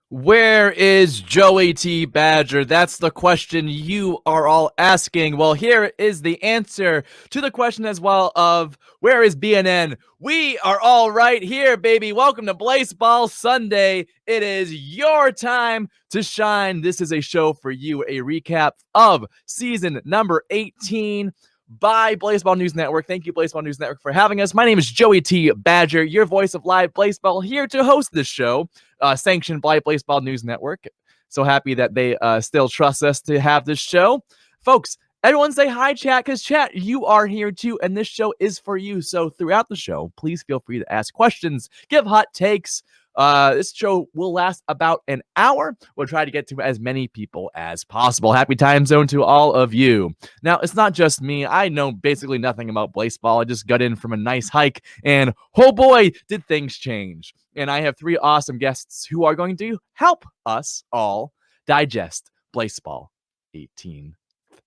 Where is Joey T. Badger? That's the question you are all asking. Well, here is the answer to the question as well of where is BNN? We are all right here, baby. Welcome to Blaseball Sunday. It is your time to shine. This is a show for you, a recap of season number 18 by Blaseball News Network. Thank you, Blaseball News Network, for having us. My name is Joey T. Badger, your voice of live Blaseball, here to host this show. Sanctioned by Blaseball News Network. So happy that they still trust us to have this show. Folks, everyone say hi, chat, because chat, you are here too, and this show is for you. So throughout the show, please feel free to ask questions, give hot takes. This show will last about an hour. We'll try to get to as many people as possible. Happy time zone to all of you. Now, it's not just me. I know basically nothing about Blaseball. I just got in from a nice hike, and oh boy, did things change. And I have three awesome guests who are going to help us all digest Blaseball 18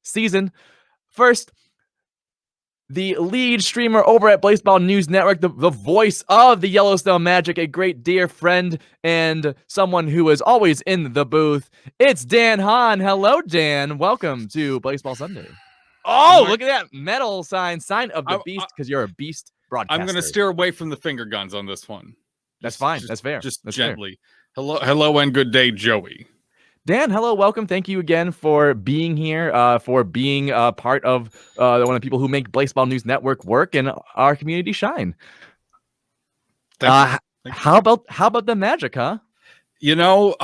season. First, the lead streamer over at Blaseball News Network, the voice of the Yellowstone Magic, a great dear friend and someone who is always in the booth. It's Dan Hahn. Hello, Dan. Welcome to Blaseball Sunday. Oh, look at that metal sign of the beast, because you're a beast broadcaster. I'm going to steer away from the finger guns on this one. That's fine. That's fair. Just That's gently. Fair. Hello, and good day, Joey. Dan, hello, welcome. Thank you again for being here, for being part of one of the people who make Blaseball News Network work and our community shine. How about the Magic, huh? You know,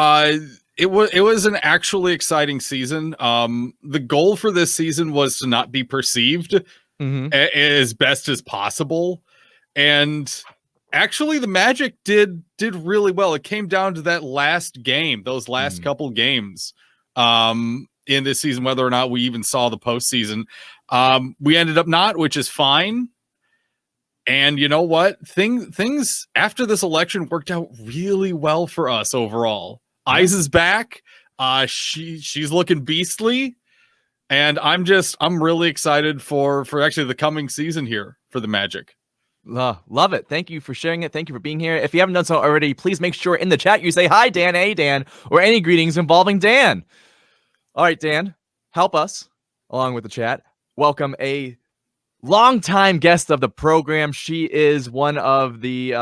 it was an actually exciting season. The goal for this season was to not be perceived as best as possible, and actually, the Magic did really well. It came down to that last game, those last couple games in this season, whether or not we even saw the postseason. We ended up not, which is fine. And you know what? Things after this election worked out really well for us overall. Eyes is back. She's looking beastly. And I'm really excited for actually the coming season here for the Magic. Love it. Thank you for sharing it. Thank you for being here. If you haven't done so already, please make sure in the chat you say hi, Dan, hey, Dan, or any greetings involving Dan. All right, Dan, help us, along with the chat, welcome a longtime guest of the program. She is one of the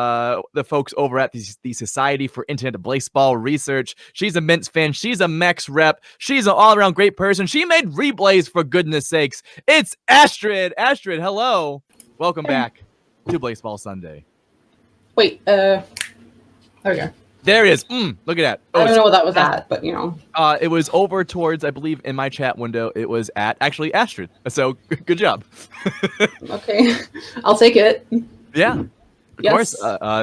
folks over at the Society for Internet Blaseball Research. She's a Mints fan. She's a Mex rep. She's an all-around great person. She made reblaze, for goodness sakes. It's Astrid. Astrid, hello. Welcome back to Blaseball Sunday. Wait, there we go. There it is. Look at that. I don't know what that was at, but you know. It was over towards, I believe, in my chat window, it was at actually Astrid. So good job. Okay, I'll take it. Yeah. Of course.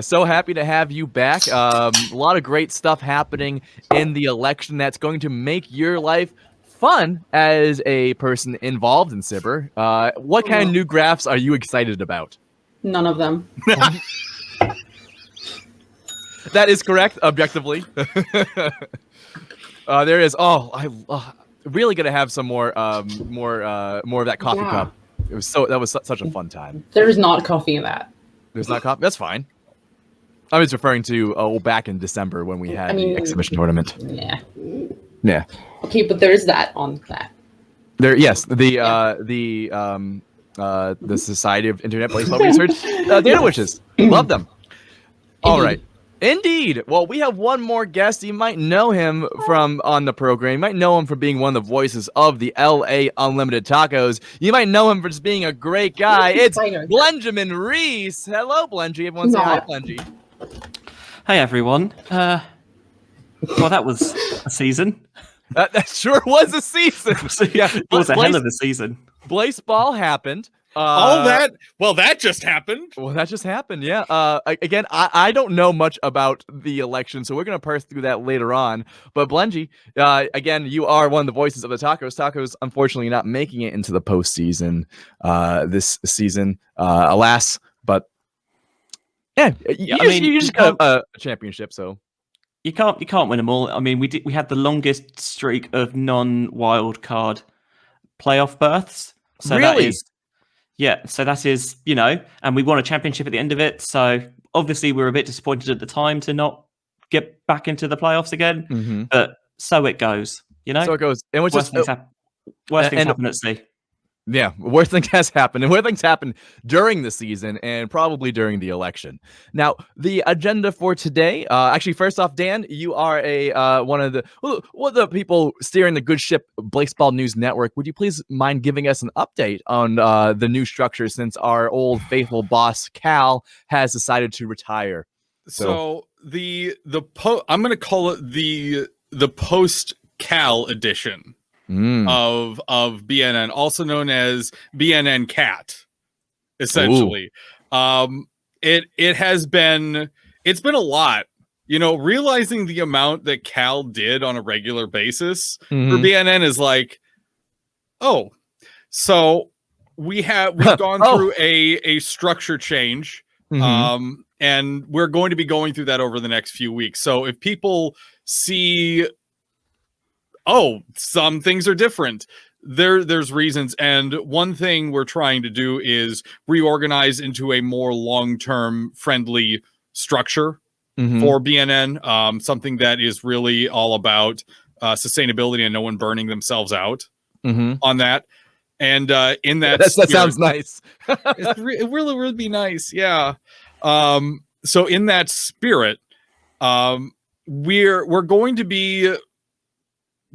So happy to have you back. A lot of great stuff happening in the election that's going to make your life fun as a person involved in Cyber. What kind of new graphs are you excited about? None of them. That is correct, objectively. There is. Oh, I really gonna have some more of that coffee cup. That was such a fun time. There's not coffee in that. There's not coffee. That's fine. I was referring to back in December when we had the exhibition tournament. Yeah. Yeah. Okay, but there's that on that. There, yes. The Society of Internet Blaseball Research data wishes. Love them. All right. Indeed. Well, we have one more guest. You might know him from on the program. You might know him for being one of the voices of the LA Unlimited Tacos. You might know him for just being a great guy. It's Benjamin Reese. Hello, Blengy. Everyone say hi, Blengy. Hey, everyone. Well, that was a season. That sure was a season. Yeah, it was a hell of a season. Blaseball happened. That just happened. Well, that just happened, yeah. Again, I don't know much about the election, so we're going to parse through that later on. But Blengy, again, you are one of the voices of the Tacos. Tacos, unfortunately, not making it into the postseason this season, alas. But yeah, you just got a championship, so you can't win them all. I mean, we had the longest streak of non-wild card playoff berths. So really? That is, and we won a championship at the end of it. So obviously we were a bit disappointed at the time to not get back into the playoffs again. Mm-hmm. But so it goes, you know. So it goes, and which Worst is things, worst things happen at sea. yeah, worst thing has happened, and worst things happen during the season and probably during the election. Now, the agenda for today, actually, first off, Dan, you are a one of the people steering the good ship, Blaseball News Network. Would you please mind giving us an update on the new structure since our old faithful boss Cal has decided to retire? So I'm going to call it the post Cal edition of BNN, also known as BNN Cat, essentially. It's been a lot, realizing the amount that Cal did on a regular basis for BNN is like, oh, so we've gone through a structure change. And we're going to be going through that over the next few weeks. So if people see, some things are different, there's reasons. And one thing we're trying to do is reorganize into a more long-term friendly structure for BNN, something that is really all about sustainability and no one burning themselves out on that. And in that that sounds nice. It really would be nice. Yeah. So in that spirit, we're going to be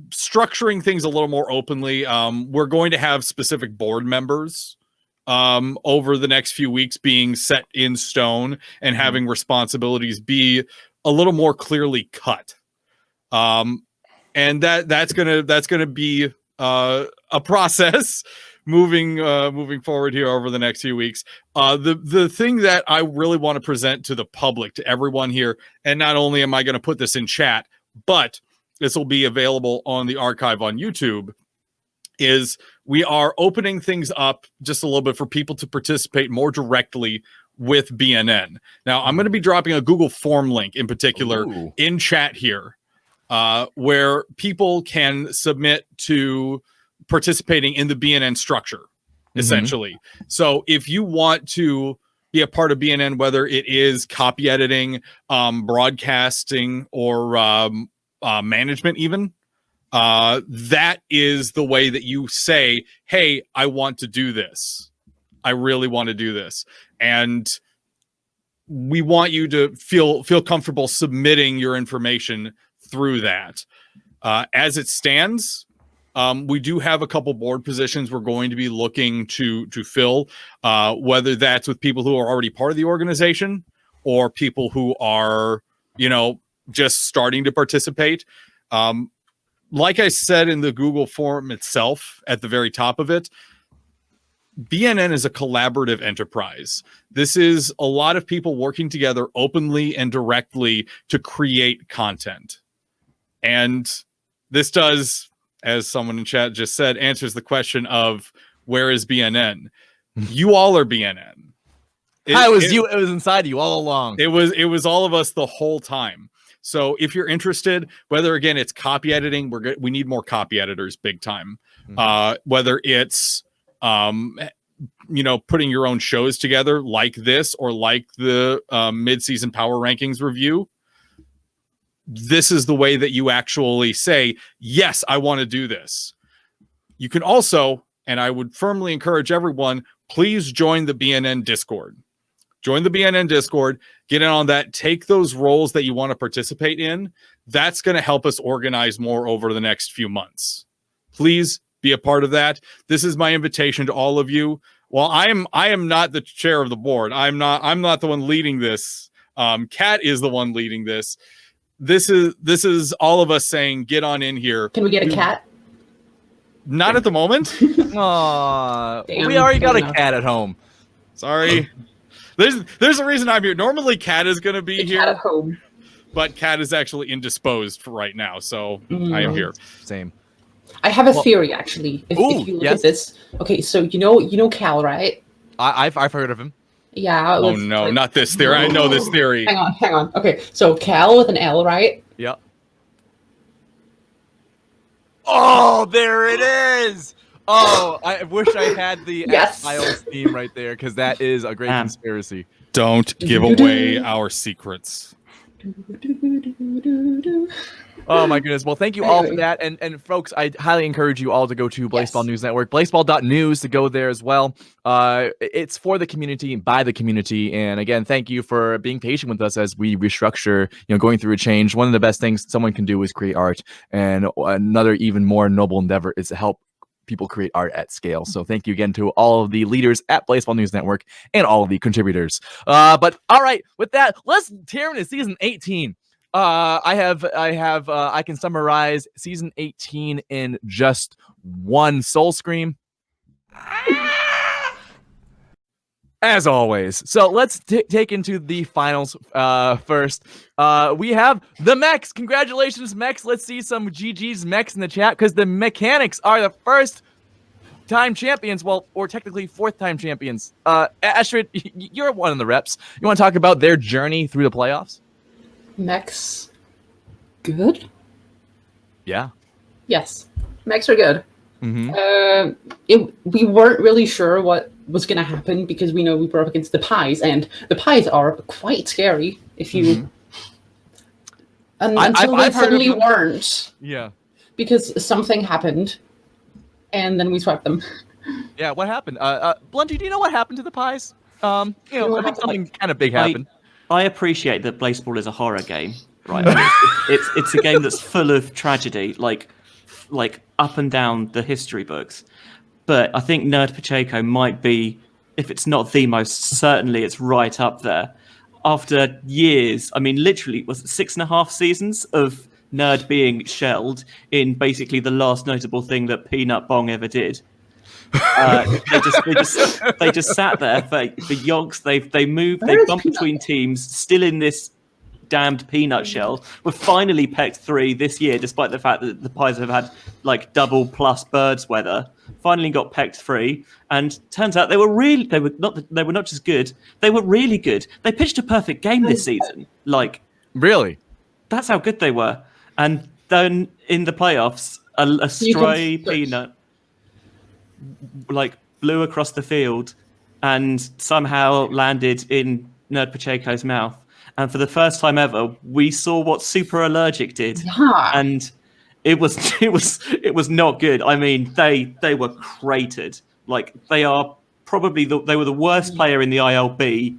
structuring things a little more openly. We're going to have specific board members over the next few weeks being set in stone and having responsibilities be a little more clearly cut. And that's gonna be a process moving forward here over the next few weeks. The thing that I really want to present to the public, to everyone here, and not only am I going to put this in chat, but this will be available on the archive on YouTube, is we are opening things up just a little bit for people to participate more directly with BNN. Now, I'm going to be dropping a Google form link in particular in chat here, where people can submit to participating in the BNN structure, essentially. So if you want to be a part of BNN, whether it is copy editing, broadcasting, or management even, that is the way that you say, hey, I want to do this. I really want to do this. And we want you to feel comfortable submitting your information through that. As it stands, we do have a couple board positions we're going to be looking to fill, whether that's with people who are already part of the organization or people who are, just starting to participate. Like I said in the Google form itself, at the very top of it, BNN is a collaborative enterprise. This is a lot of people working together openly and directly to create content. And this does, as someone in chat just said, answers the question of where is BNN? You all are BNN. It was inside you all along. It was all of us the whole time. So if you're interested, whether again it's copy editing, we need more copy editors, big time. Whether it's putting your own shows together like this or like the mid-season power rankings review, this is the way that you actually say, yes, I want to do this. You can also, and I would firmly encourage everyone, please join the BNN Discord. Join the BNN Discord, get in on that, take those roles that you want to participate in. That's going to help us organize more over the next few months. Please be a part of that. This is my invitation to all of you. Well, I am not the chair of the board. I'm not the one leading this. Kat is the one leading this. This is all of us saying, get on in here. Can we get a cat? Not at the moment. Aww, we already got a cat at home. Sorry. There's a reason I'm here. Normally, Kat is going to be here. Cat at home. But Kat is actually indisposed for right now, so I am here. Same. I have a theory, actually. If you look at this, okay. So you know Cal, right? I've heard of him. Yeah. Oh no, not this theory. I know this theory. Hang on. Okay, so Cal with an L, right? Yep. Oh, there it is. Oh, I wish I had the X-Files theme right there, because that is a great conspiracy. Don't give away our secrets. Oh my goodness. Well, thank you all for that. And folks, I highly encourage you all to go to Blaseball News Network, blaseball.news, to go there as well. It's for the community, by the community. And again, thank you for being patient with us as we restructure, going through a change. One of the best things someone can do is create art. And another even more noble endeavor is to help people create art at scale. So thank you again to all of the leaders at Blaseball News Network and all of the contributors. But all right, with that, let's tear into season 18. I can summarize season 18 in just one soul scream. As always. So let's take into the finals first. We have the Mechs. Congratulations, Mechs. Let's see some GG's Mechs in the chat, because the Mechanics are the first-time champions. Well, or technically fourth-time champions. Astrid, you're one of the reps. You want to talk about their journey through the playoffs? Mechs, good? Yeah. Yes, Mechs are good. Mm-hmm. We weren't really sure what was going to happen, because we know we were up against the Pies, and the Pies are quite scary if you... Until they suddenly weren't. Yeah. Because something happened, and then we swept them. Yeah, what happened? Blunty, do you know what happened to the Pies? I think something kind of big happened. I appreciate that Blaseball is a horror game, right? It's a game that's full of tragedy, like up and down the history books. But I think Nerd Pacheco might be, if it's not the most, certainly it's right up there. After years, I mean, literally, was it 6.5 seasons of Nerd being shelled in basically the last notable thing that Peanut Bong ever did. They just sat there for yonks. They moved, they bumped between teams, still in this damned peanut shell. We're finally pecked 3 this year, despite the fact that the Pies have had like double plus birds weather. Finally got pecked 3, and turns out they were not just good, they were really good. They pitched a perfect game this season. Like, really, that's how good they were. And then in the playoffs, a stray peanut like blew across the field and somehow landed in Nerd Pacheco's mouth. And for the first time ever, we saw what Super Allergic did. Yeah. And it was not good. I mean, they were cratered. Like, they are probably they were the worst player in the ILB,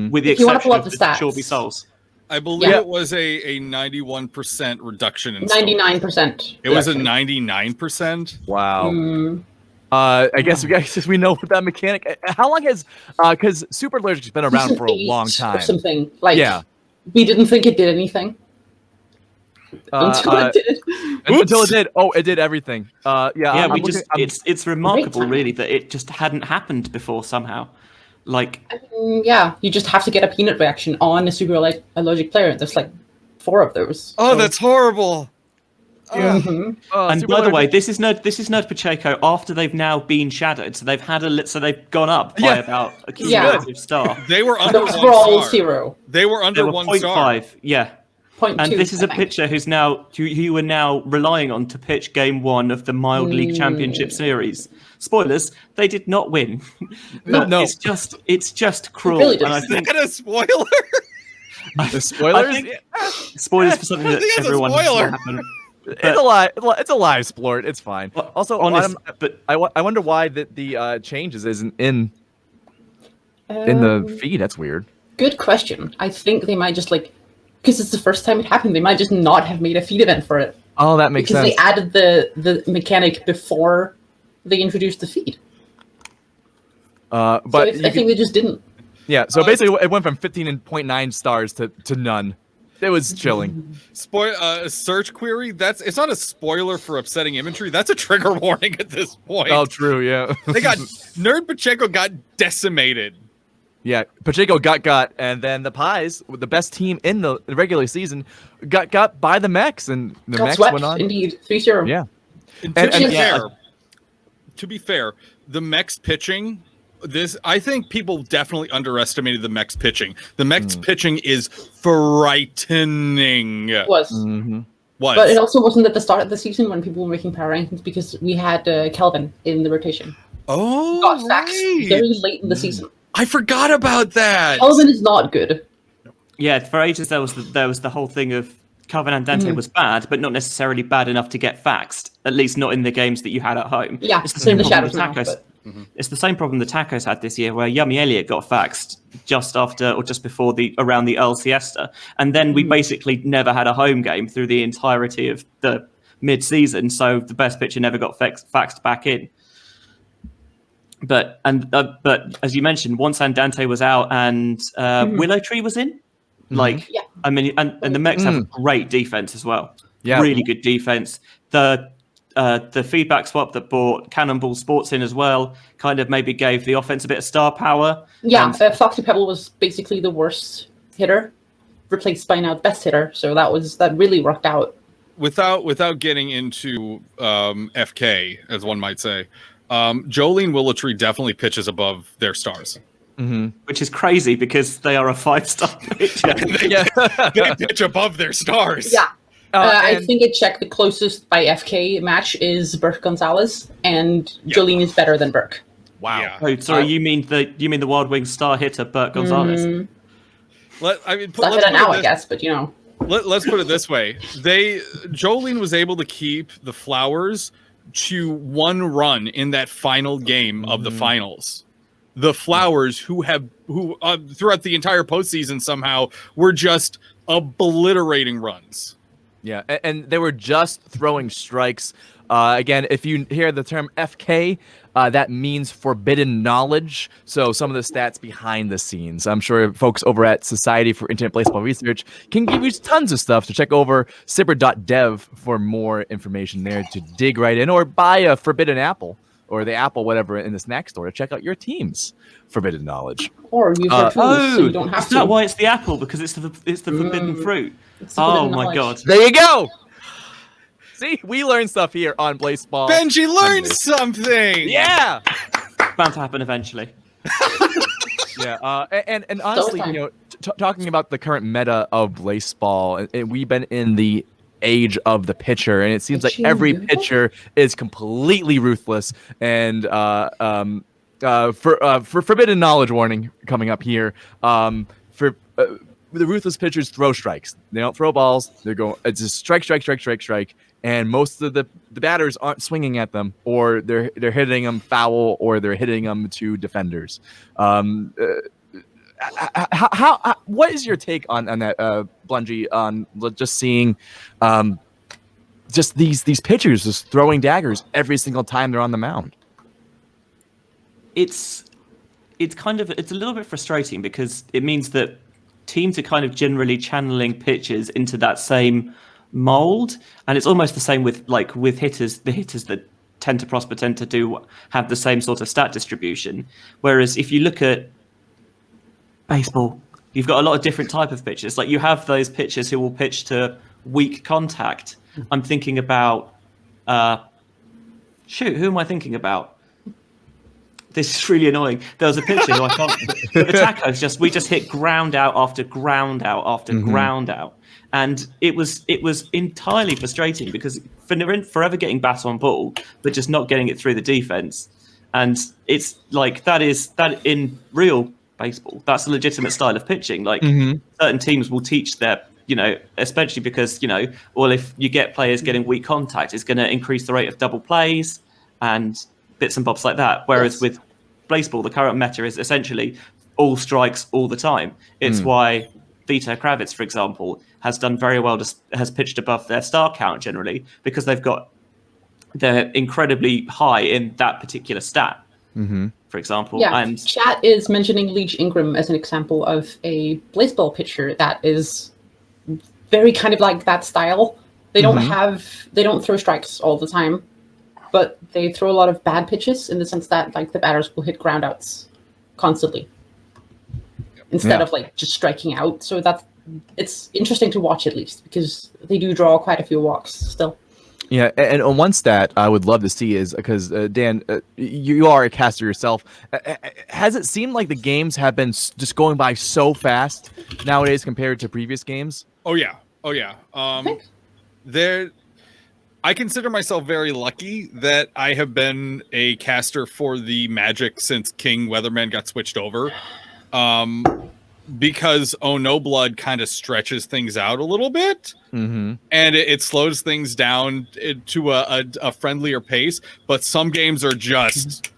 with the exception of the Shorby Souls. I believe it was a 91% reduction in 99%. It was a 99%. Wow. I guess we know what that mechanic. How long has because Super Allergic's been around for a long time. Or something like, we didn't think it did anything until it did. Until it did. Oh, it did everything. It's remarkable, really, that it just hadn't happened before somehow. Like, you just have to get a peanut reaction on a Super Allergic player. There's like 4 of those. Oh, that's horrible. Yeah. And by the way, this is Nerd Pacheco after they've now been shadowed, so they've had they've gone up by about a cumulative star. They were under 1 star. 0. They were under 1 star. 0.5, yeah. 0.2, and this is a pitcher who you are now relying on to pitch Game 1 of the Mild League Championship Series. Spoilers: they did not win. No, it's just cruel. Really, and I think that a spoiler? The spoilers? Spoilers for something that everyone has happened. It's a live sport. It's fine. Well, also, I wonder why the changes isn't in the feed. That's weird. Good question. I think they might just because it's the first time it happened, they might just not have made a feed event for it. Oh, that makes sense. Because they added the mechanic before they introduced the feed. But so I think they just didn't. Yeah. So basically, it went from 15.9 stars to none. It was chilling. Search query. It's not a spoiler for upsetting imagery. That's a trigger warning at this point. Oh, true. Yeah. Nerd Pacheco got decimated. Yeah, Pacheco got, and then the Pies, the best team in the regular season, got by the Mechs, and the Mechs went on. Indeed, 3-0. Yeah. To be fair, the Mechs pitching. I think people definitely underestimated the Mechs pitching. The Mechs pitching is frightening. It was. Mm-hmm. But it also wasn't at the start of the season when people were making power rankings, because we had Kelvin in the rotation. Oh, got sacked very late in the season. I forgot about that. Kelvin is not good. Yeah, for ages there was the whole thing of Carven Andante was bad, but not necessarily bad enough to get faxed. At least not in the games that you had at home. Yeah, it's the in same the problem shadows with now. Tacos. It's the same problem the Tacos had this year, where Yummy Elliott got faxed just after or just before around the Earl Siesta, and then we basically never had a home game through the entirety of the mid-season. So the best pitcher never got faxed back in. But as you mentioned, once Andante was out and Willow Tree was in, I mean, and the Mets have great defense as well. Yeah, really good defense. The feedback swap that brought Cannonball Sports in as well kind of maybe gave the offense a bit of star power. Yeah, Foxy Pebble was basically the worst hitter, replaced by now the best hitter. So that really worked out. Without getting into FK, as one might say, Jolene Willotree definitely pitches above their stars. Which is crazy because they are a 5-star pitcher. They pitch above their stars. Yeah. I think it checked the closest by FK match is Burke Gonzalez, and Jolene is better than Burke. Wow. Yeah. Oh, sorry, you mean the Wild Wings star hitter Burke Gonzalez? I guess, but Let's put it this way: Jolene was able to keep the Flowers to one run in that final game of the finals. The Flowers, who throughout the entire postseason somehow were just obliterating runs. Yeah, and they were just throwing strikes. Again, if you hear the term FK, that means forbidden knowledge. So some of the stats behind the scenes. I'm sure folks over at Society for Internet Baseball Research can give you tons of stuff to check over sipper.dev for more information there to dig right in, or buy a forbidden apple or the apple, whatever, in the snack store to check out your team's forbidden knowledge. Or use your tools so you don't have to. Is that why it's the apple? Because it's the forbidden fruit. Oh my god. There you go. See, we learn stuff here on Blaseball. Benji learned something. Yeah. Bound to happen eventually. Yeah. And honestly, talking about the current meta of Blaseball, and we've been in the age of the pitcher, and it seems like every pitcher is completely ruthless. And for forbidden knowledge warning coming up here, the ruthless pitchers throw strikes. They don't throw balls. It's just strike. And most of the batters aren't swinging at them, or they're hitting them foul, or they're hitting them to defenders. What is your take on that, Blungy, on just seeing just these pitchers just throwing daggers every single time they're on the mound? It's a little bit frustrating because it means that teams are kind of generally channeling pitchers into that same mold, and it's almost the same with hitters. The hitters that tend to prosper tend to have the same sort of stat distribution. Whereas if you look at baseball, you've got a lot of different type of pitchers. Like you have those pitchers who will pitch to weak contact. I'm thinking about who am I thinking about? This is really annoying. There was a pitcher who I can't. The Tacos we just hit ground out after ground out after ground out, and it was entirely frustrating because forever getting bat on ball, but just not getting it through the defense. And it's like that in real baseball, that's a legitimate style of pitching. Like certain teams will teach their, especially because if you get players getting weak contact, it's going to increase the rate of double plays and bits and bobs like that. Whereas with Blaseball, the current meta is essentially all strikes all the time. It's why Vito Kravitz, for example, has done very well, has pitched above their star count generally, because they're incredibly high in that particular stat, for example. Yeah, and chat is mentioning Leach Ingram as an example of a Blaseball pitcher that is very kind of like that style. They don't throw strikes all the time, but they throw a lot of bad pitches in the sense that the batters will hit groundouts constantly instead of just striking out. So it's interesting to watch, at least, because they do draw quite a few walks still. Yeah, and on one stat I would love to see is, because Dan, you are a caster yourself. Has it seemed like the games have been just going by so fast nowadays compared to previous games? Oh yeah. I consider myself very lucky that I have been a caster for the Magic since King Weatherman got switched over. because Oh No Blood kind of stretches things out a little bit, and it slows things down to a friendlier pace. But some games are just,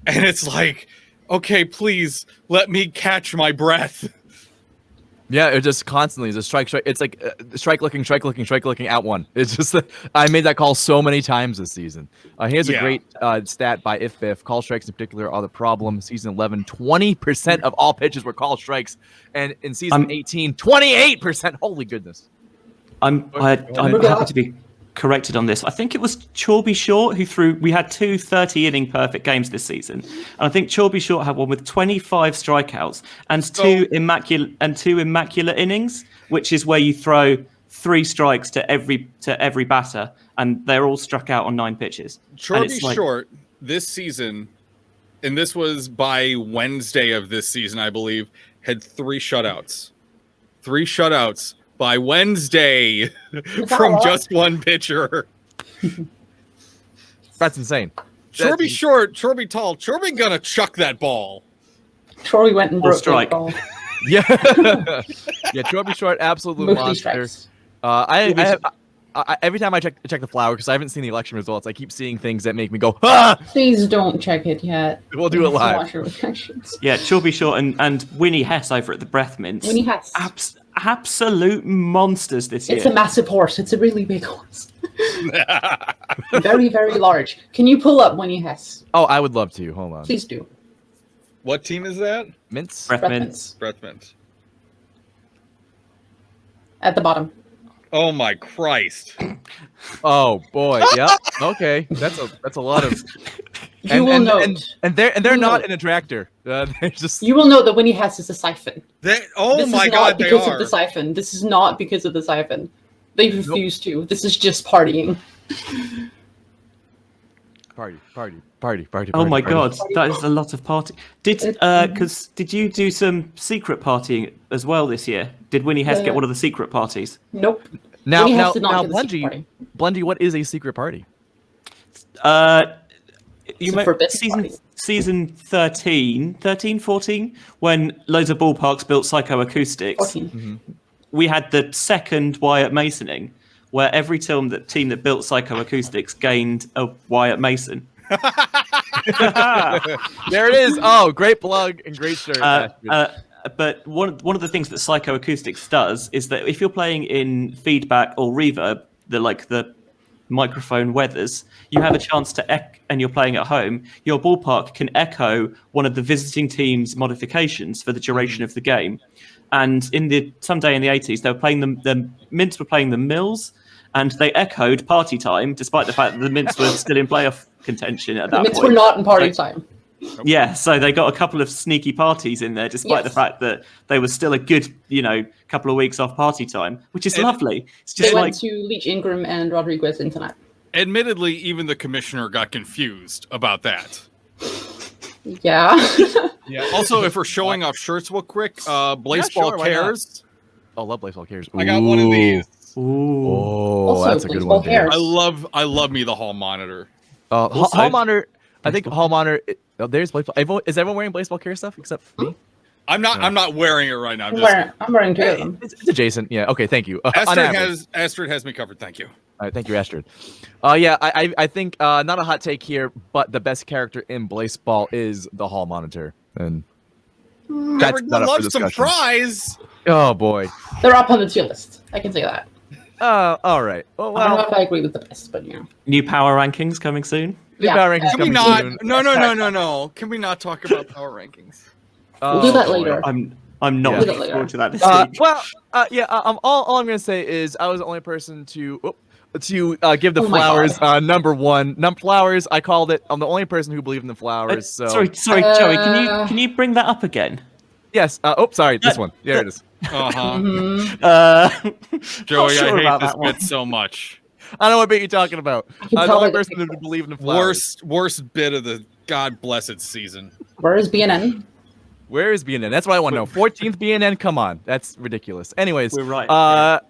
and it's like, okay, please let me catch my breath. Yeah, it just constantly is a strike. It's like strike looking, out one. It's just I made that call so many times this season. Here's a great stat by IfBiff. Call strikes in particular are the problem. Season 11, 20% of all pitches were call strikes, and in season 18, 28%. Holy goodness! I'm happy to be corrected on this. I think it was Chorby Short who threw. We had 2 30-inning perfect games this season, and I think Chorby Short had one with 25 strikeouts and two immaculate innings, which is where you throw 3 strikes to every batter, and they're all struck out on 9 pitches. Chorby Short this season, and this was by Wednesday of this season, I believe, had 3 shutouts. 3 shutouts. By Wednesday from just one pitcher. That's insane. Chorby short, Chorby tall. Chorby gonna chuck that ball. Chorby went and broke that ball. Yeah. Yeah, Chorby Short, absolute monster. Every time I check the flower, because I haven't seen the election results, I keep seeing things that make me go, ah! Please don't check it yet. We'll do it live. Watch your reactions. Yeah, Chorby Short and Winnie Hess over at the Breath Mints. Winnie Hess. Absolute monsters this year. It's a massive horse. It's a really big horse. Very, very large. Can you pull up Winnie Hess? Oh, I would love to. Hold on. Please do. What team is that? Mints? Breath Mints. Breath Mints. At the bottom. Oh my Christ. Oh boy. Yeah. Okay. That's a lot of. You will note. And they're not in a tractor. They're just. You will note that Winnie Hess is a siphon. This God, is not because of the siphon. This is not because of the siphon. They refuse to. This is just partying. Party. Oh my God, that is a lot of party. Did you do some secret partying as well this year? Did Winnie Hess get one of the secret parties? Nope. Now, Blendy, what is a secret party? Season 13, 14, when loads of ballparks built psychoacoustics. We had the second Wyatt Masoning, where every team that built psychoacoustics gained a Wyatt Mason. There it is. Oh, great plug and great shirt. But one of the things that psychoacoustics does is that if you're playing in feedback or reverb, the microphone weathers, you have a chance to and you're playing at home, your ballpark can echo one of the visiting team's modifications for the duration of the game. And someday in the 80s, they were playing the Mints were playing the Mills, and they echoed Party Time, despite the fact that the Mints were still in playoff contention at that point. The Mints were not in Party Time. Yeah, so they got a couple of sneaky parties in there, despite the fact that they were still a good, couple of weeks off Party Time, which is lovely. It's just they went to Leach Ingram and Rodriguez in tonight. Admittedly, even the commissioner got confused about that. Yeah. Yeah. Also, if we're showing off shirts real quick, Blaseball Cares. I love Blaseball Cares. I got one of these. Ooh. Oh, also, that's a good one. Cares. I love me the hall monitor. Hall monitor. I think hall monitor. There's Blaseball. Is everyone wearing Blaseball Cares stuff except me? I'm not wearing it right now. I'm wearing 2 of them. It's adjacent. Yeah. Okay. Thank you. Astrid has me covered. Thank you. All right. Thank you, Astrid. Yeah. I think not a hot take here, but the best character in Blaseball is the hall monitor, and that's not up for discussion. Some fries. Oh boy. They're up on the tier list. I can say that. All right. Well, I don't know if I agree with the best, but New power rankings coming soon. Power rankings Can we not? No. Can we not talk about power rankings? We'll do that later. I'm not looking forward to that this week. All I'm gonna say is I was the only person to give the flowers number one. Flowers. I called it. I'm the only person who believed in the flowers. So sorry, Joey. Can you bring that up again? Yes. Sorry. This one. There it is. Joey, I hate this bit so much. I don't know what bit you're talking about. I'm the only person who believed in the flowers. Worst bit of the god blessed season. Where is BNN? Where is BNN? That's what I want to know. 14th BNN? Come on. That's ridiculous. Anyways. We're right.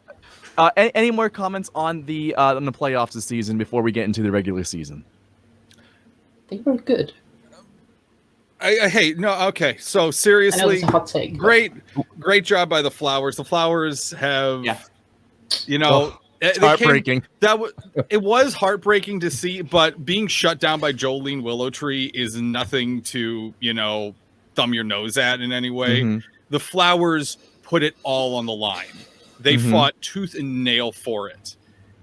Any more comments on the playoffs this season before we get into the regular season? They were good. Hey, no, okay. So I know seriously, it's a hot take. great job by the Flowers. The Flowers have, you know, it's heartbreaking. It was heartbreaking to see, but being shut down by Jolene Willowtree is nothing to, thumb your nose at in any way. Mm-hmm. The Flowers put it all on the line. They fought tooth and nail for it.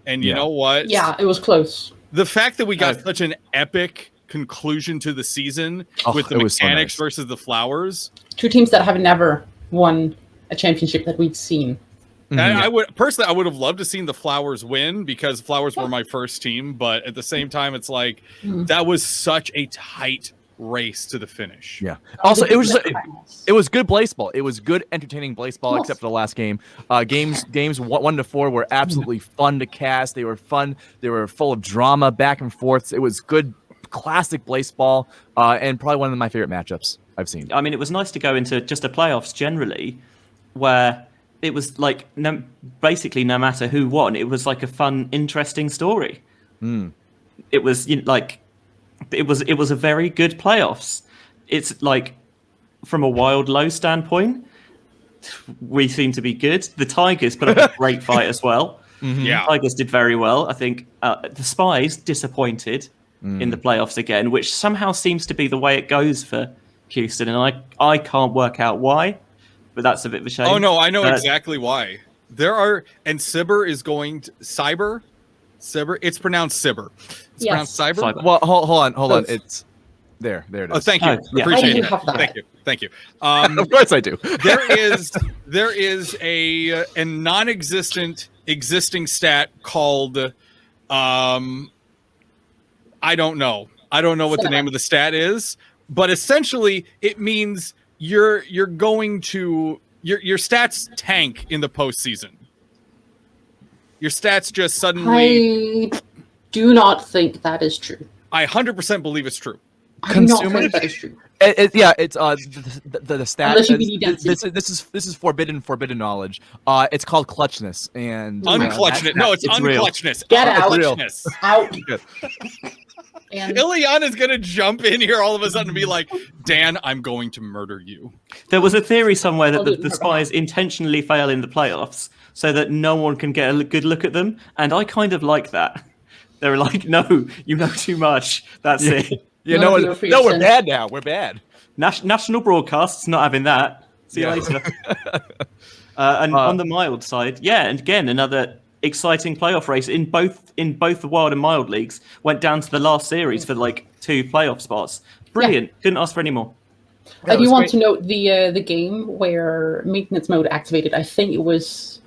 And you know what? Yeah, it was close. The fact that we got such an epic conclusion to the season with the Mechanics versus the Flowers. Two teams that have never won a championship that we'd seen. And I would have loved to seen the Flowers win because Flowers were my first team, but at the same time, it's like that was such a tight race to the finish. Yeah. Also, it was good Blaseball. It was good, entertaining Blaseball, except for the last game. Games 1 to 4 were absolutely fun to cast. They were fun. They were full of drama, back and forths. It was good, classic Blaseball, and probably one of my favorite matchups I've seen. I mean, it was nice to go into just a playoffs generally, where it was like basically no matter who won, it was like a fun, interesting story. It was it was a very good playoffs. It's like from a Wild Low standpoint, we seem to be good. The Tigers put up a great fight as well. Yeah, Tigers did very well. I think the Spies disappointed in the playoffs again, which somehow seems to be the way it goes for Houston, and I can't work out why. But that's a bit of a shame. Oh no, I know exactly why. Cyber is going to Cyber. It's pronounced Cyber. It's pronounced Cyber. Well, hold on. It's there it is. Oh, thank you. Appreciate it. Thank you. Of course I do. there is a non-existent existing stat called I don't know what the name of the stat is, but essentially it means you're going to your stats tank in the postseason. Your stats just suddenly. I do not think that is true. I 100% believe it's true. I do not think that is true. It's the stat. Unless you mean this is forbidden knowledge. It's called clutchness and unclutchness. No, it's unclutchness. Get out. Out. And Ileana's gonna jump in here all of a sudden and be like, Dan, I'm going to murder you. There was a theory somewhere that the Spies intentionally fail in the playoffs so that no one can get a good look at them, and I kind of like that. They're like, no, you know too much. That's it. We're bad now. We're bad. National broadcasts not having that. See you later. And on the mild side, and again another exciting playoff race in both the wild and mild leagues. Went down to the last series for like 2 playoff spots. Brilliant. Couldn't ask for any more. I do want to note the game where maintenance mode activated. I think it was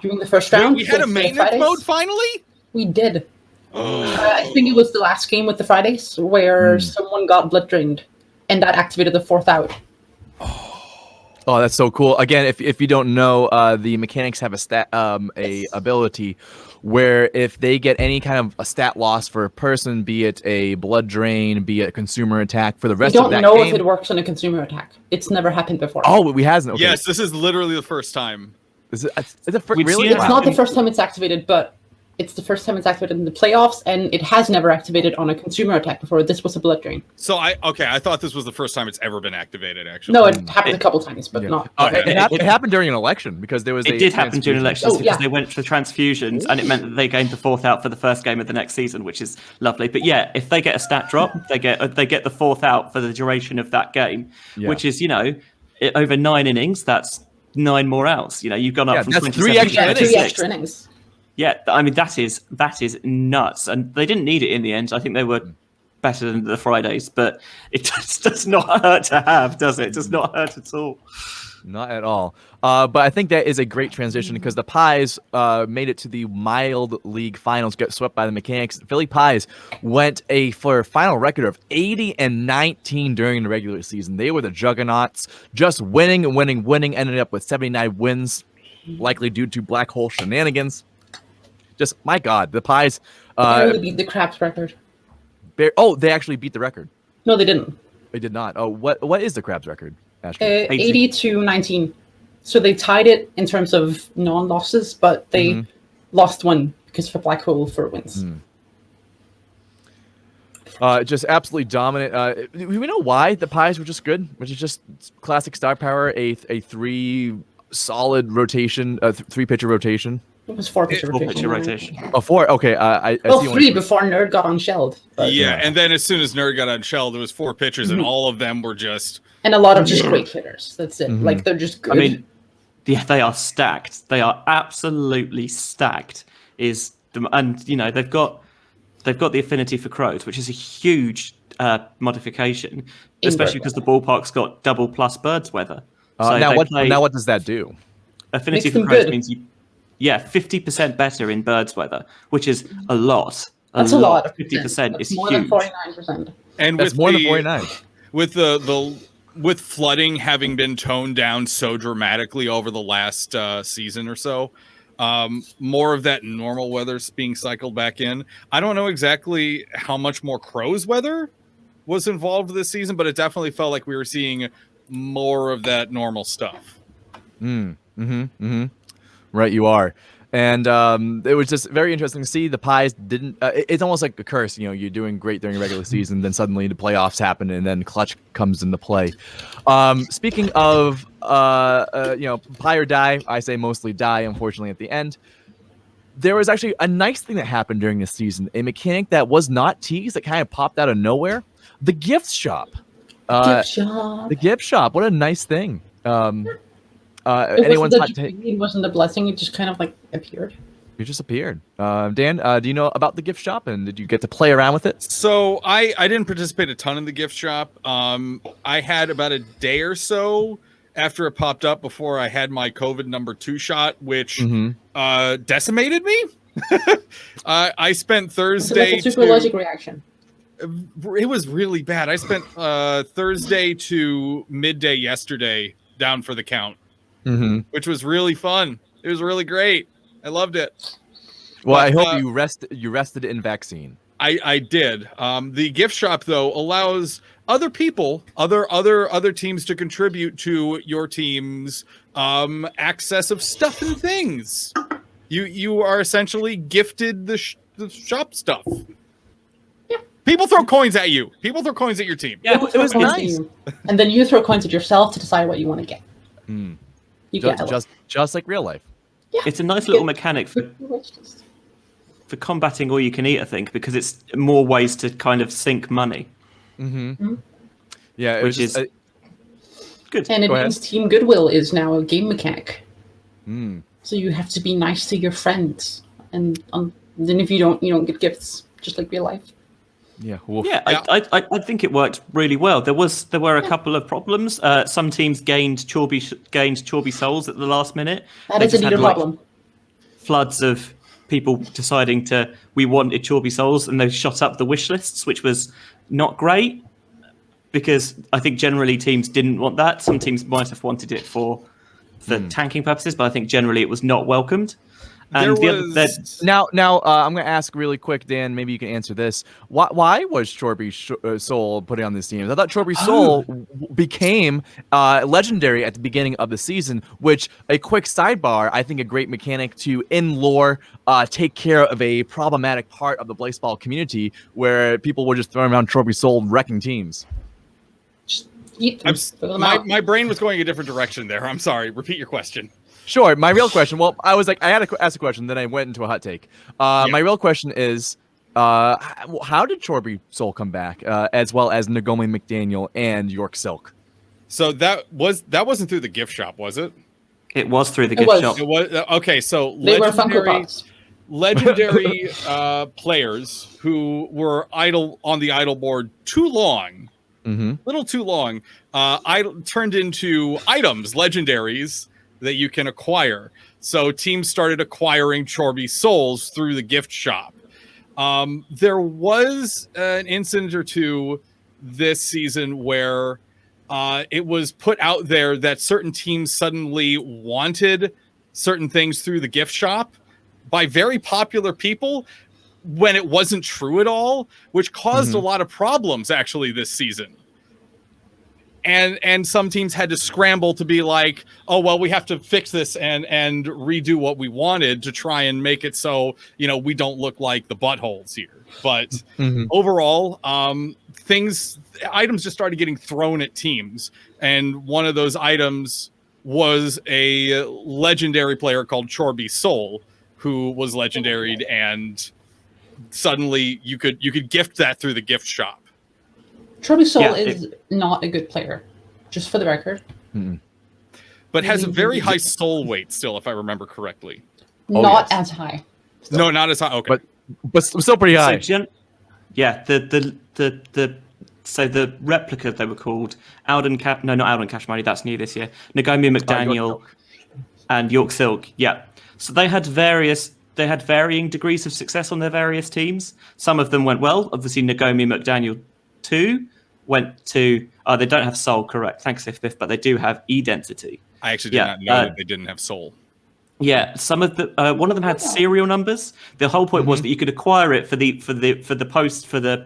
during the first round. We had a maintenance mode finally? We did. I think it was the last game with the Fridays where someone got blood drained, and that activated the 4th out. Oh, that's so cool! Again, if you don't know, the Mechanics have a ability where if they get any kind of a stat loss for a person, be it a blood drain, be it a consumer attack, for the rest of that game. We don't know if it works on a consumer attack. It's never happened before. Oh, we hasn't. Okay. Yes, this is literally the first time. Is it really? It's not the first time it's activated, but it's the first time it's activated in the playoffs, and it has never activated on a consumer attack before. This was a blood drain. So I thought this was the first time it's ever been activated. Actually, no, it happened a couple times, but not. It happened during an election because there was. It did happen during elections because they went for transfusions, and it meant that they gained the 4th out for the first game of the next season, which is lovely. But yeah, if they get a stat drop, they get the 4th out for the duration of that game, which is over 9 innings. That's 9 more outs. You've gone up from 27 to 3 extra innings. Yeah, I mean that is nuts, and they didn't need it in the end. I think they were better than the Fridays, but it just does not hurt to have, does it? It does not hurt at all. Not at all. But I think that is a great transition because the Pies made it to the mild league finals, get swept by the Mechanics. Philly Pies went for a final record of 80-19 during the regular season. They were the juggernauts, just winning, ended up with 79 wins, likely due to black hole shenanigans. Just, my God, the Pies... barely beat the Crabs record. They actually beat the record. No, they didn't. They did not. Oh, what is the Crabs record, Ashley? 80-19. So they tied it in terms of non-losses, but they lost one because for black hole for wins. Just absolutely dominant. Do we know why the Pies were just good? Which is just classic star power, a three solid rotation, three pitcher rotation. It was 4 pitcher Full rotation. pitcher right? rotation. Oh, four. Okay, I Well, see only 3 three. before Nerd got unshelled. But, Yeah, and then as soon as Nerd got unshelled, there was 4 pitchers, and all of them were just. and a lot of just great hitters. That's it. Like they're just good. I mean, yeah, they are stacked. They are absolutely stacked. And you know they've got the affinity for crows, which is a huge modification, especially because the ballpark's got double plus birds weather. So now they what does that do? Makes affinity for them crows good. means 50% better in birds weather, which is a lot. That's a lot. Of 50% is more huge. than 49%. And That's with more than the- 49. With with flooding having been toned down so dramatically over the last season or so, more of that normal weather's being cycled back in. I don't know exactly how much more crows weather was involved this season, but it definitely felt like we were seeing more of that normal stuff. Right, you are. And it was just very interesting to see the Pies didn't. It's almost like a curse. You know, you're doing great during the regular season, then suddenly the playoffs happen, and then clutch comes into play. Speaking of, pie or die, I say mostly die, unfortunately, at the end. There was actually a nice thing that happened during this season, a mechanic that was not teased, that kind of popped out of nowhere. The gift shop. Gift shop. The gift shop. What a nice thing. It Anyone's hot take? it wasn't a blessing. It just kind of like appeared. You just appeared. Dan, do you know about the gift shop, and did you get to play around with it? So I didn't participate a ton in the gift shop. I had about a day or so after it popped up before I had my COVID #2 shot, which decimated me. I spent Thursday. It's like a super allergic reaction. It was really bad. I spent Thursday to midday yesterday down for the count, which was really fun. It was really great. I loved it. Well, But, I hope you rested in vaccine. I did. The gift shop though allows other people, other teams to contribute to your team's access of stuff and things. You are essentially gifted the shop stuff. People throw coins at you. People throw coins at your team. Yeah, It was nice. And then you throw coins at yourself to decide what you want to get. You get Just like real life. it's a nice little mechanic for combating all you can eat, I think, because it's more ways to kind of sink money. Yeah, it Which was just, is good. And it Go ahead. means Team Goodwill is now a game mechanic. So you have to be nice to your friends, and then if you don't get gifts, just like real life. yeah. Woof. Yeah, I think it worked really well. There were a couple of problems. Some teams gained Chorby souls at the last minute. That They is a just had, leader problem. floods of people deciding we wanted Chorby souls, and they shot up the wish lists, which was not great because I think generally teams didn't want that. Some teams might have wanted it for tanking purposes, but I think generally it was not welcomed. And Now, I'm going to ask really quick, Dan. Maybe you can answer this. Why was Chorby Soul put on this team? I thought Chorby Soul became legendary at the beginning of the season. Which, a quick sidebar, I think a great mechanic to in lore take care of a problematic part of the Blaseball community where people were just throwing around Chorby Soul wrecking teams. Eat them. Fill them out. My brain was going a different direction there. I'm sorry. Repeat your question. Sure. My real question. Well, I was like, I had to ask a question, then I went into a hot take. My real question is, how did Chorby Soul come back, as well as Nagomi McDaniel and York Silk? So that wasn't through the gift shop, was it? It was through the It gift was. shop. It was okay. So They were Funko Pops. legendary players who were on the idle board too long, little too long, turned into items, legendaries that you can acquire. So teams started acquiring Chorby souls through the gift shop. There was an incident or two this season where it was put out there that certain teams suddenly wanted certain things through the gift shop by very popular people when it wasn't true at all, which caused a lot of problems actually this season. and some teams had to scramble to be like, oh well, we have to fix this and redo what we wanted to try and make it so we don't look like the buttholes here. But overall, items just started getting thrown at teams, and one of those items was a legendary player called Chorby Soul, who was legendary, and suddenly you could gift that through the gift shop. Chorby Soul is not a good player, just for the record. But has a very high soul weight still, if I remember correctly. Not as high. Still. No, not as high. Okay, but still pretty high. So, so the replica, they were called not Alden Cashmoney, that's new this year. Nagomi McDaniel and York Silk. Yeah. So they had varying degrees of success on their various teams. Some of them went well. Obviously, Nagomi McDaniel 2 went to they don't have soul, correct. Thanks, Biff, but they do have E-density. I actually did not know that they didn't have soul. Yeah, some of the one of them had serial numbers. The whole point was that you could acquire it for the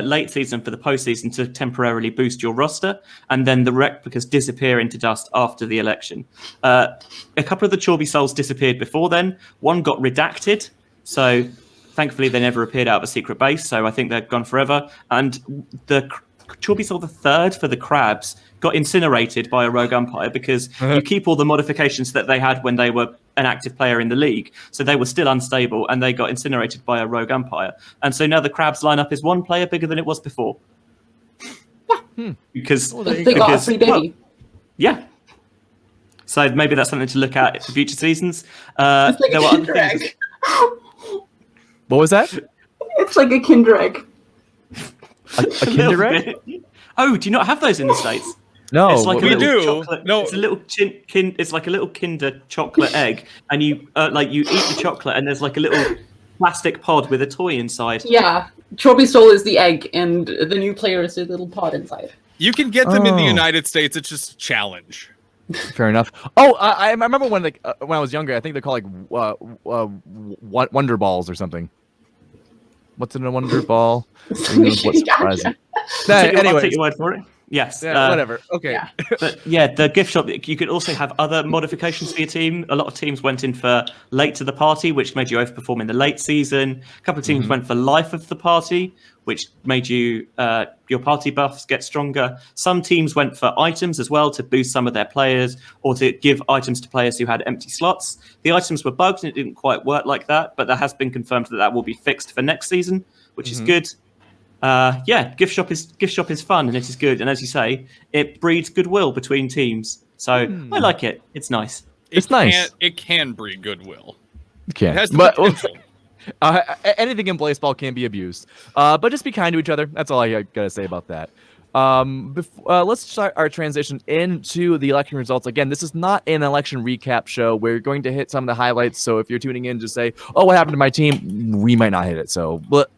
late season, for the postseason, to temporarily boost your roster, and then the replicas disappear into dust after the election. A couple of the Chorby Souls disappeared before then. One got redacted, so thankfully they never appeared out of a secret base. So I think they're gone forever. And the Chorby Soul the third for the Crabs got incinerated by a rogue umpire because you keep all the modifications that they had when they were an active player in the league. So they were still unstable, and they got incinerated by a rogue umpire. And so now the Crabs lineup is one player bigger than it was before. Because they got a free baby. Yeah. So maybe that's something to look at for future seasons. It's like there a were other Kinder things. Egg. What was that? It's like a Kinder Egg. A Kinder Egg? Oh, do you not have those in the States? No, it's like we do. Chocolate. No, it's a little it's like a little Kinder chocolate egg, and you you eat the chocolate, and there's like a little plastic pod with a toy inside. Yeah, Chorby Soul is the egg, and the new player is a little pod inside. you can get them in the United States. It's just a challenge. Fair enough. Oh, I remember when I was younger. I think they're called Wonder Balls or something. What's in a Wonder Ball? What's surprising? Anyway, I'll take your word for it. Yes. Yeah, whatever. Okay. Yeah. But yeah, the gift shop, you could also have other modifications for your team. A lot of teams went in for late to the party, which made you overperform in the late season. A couple of teams went for life of the party, which made you your party buffs get stronger. Some teams went for items as well to boost some of their players, or to give items to players who had empty slots. The items were bugged and it didn't quite work like that, but that has been confirmed that will be fixed for next season, which is good. Gift shop is fun and it is good, and as you say, it breeds goodwill between teams. So I like it. It's nice. It's nice. It can breed goodwill. It can. It has the But potential. anything in Blaseball can be abused. But just be kind to each other. That's all I gotta say about that. Let's start our transition into the election results. Again, this is not an election recap show. We're going to hit some of the highlights. So if you're tuning in, just say, "Oh, what happened to my team?" We might not hit it. So, but.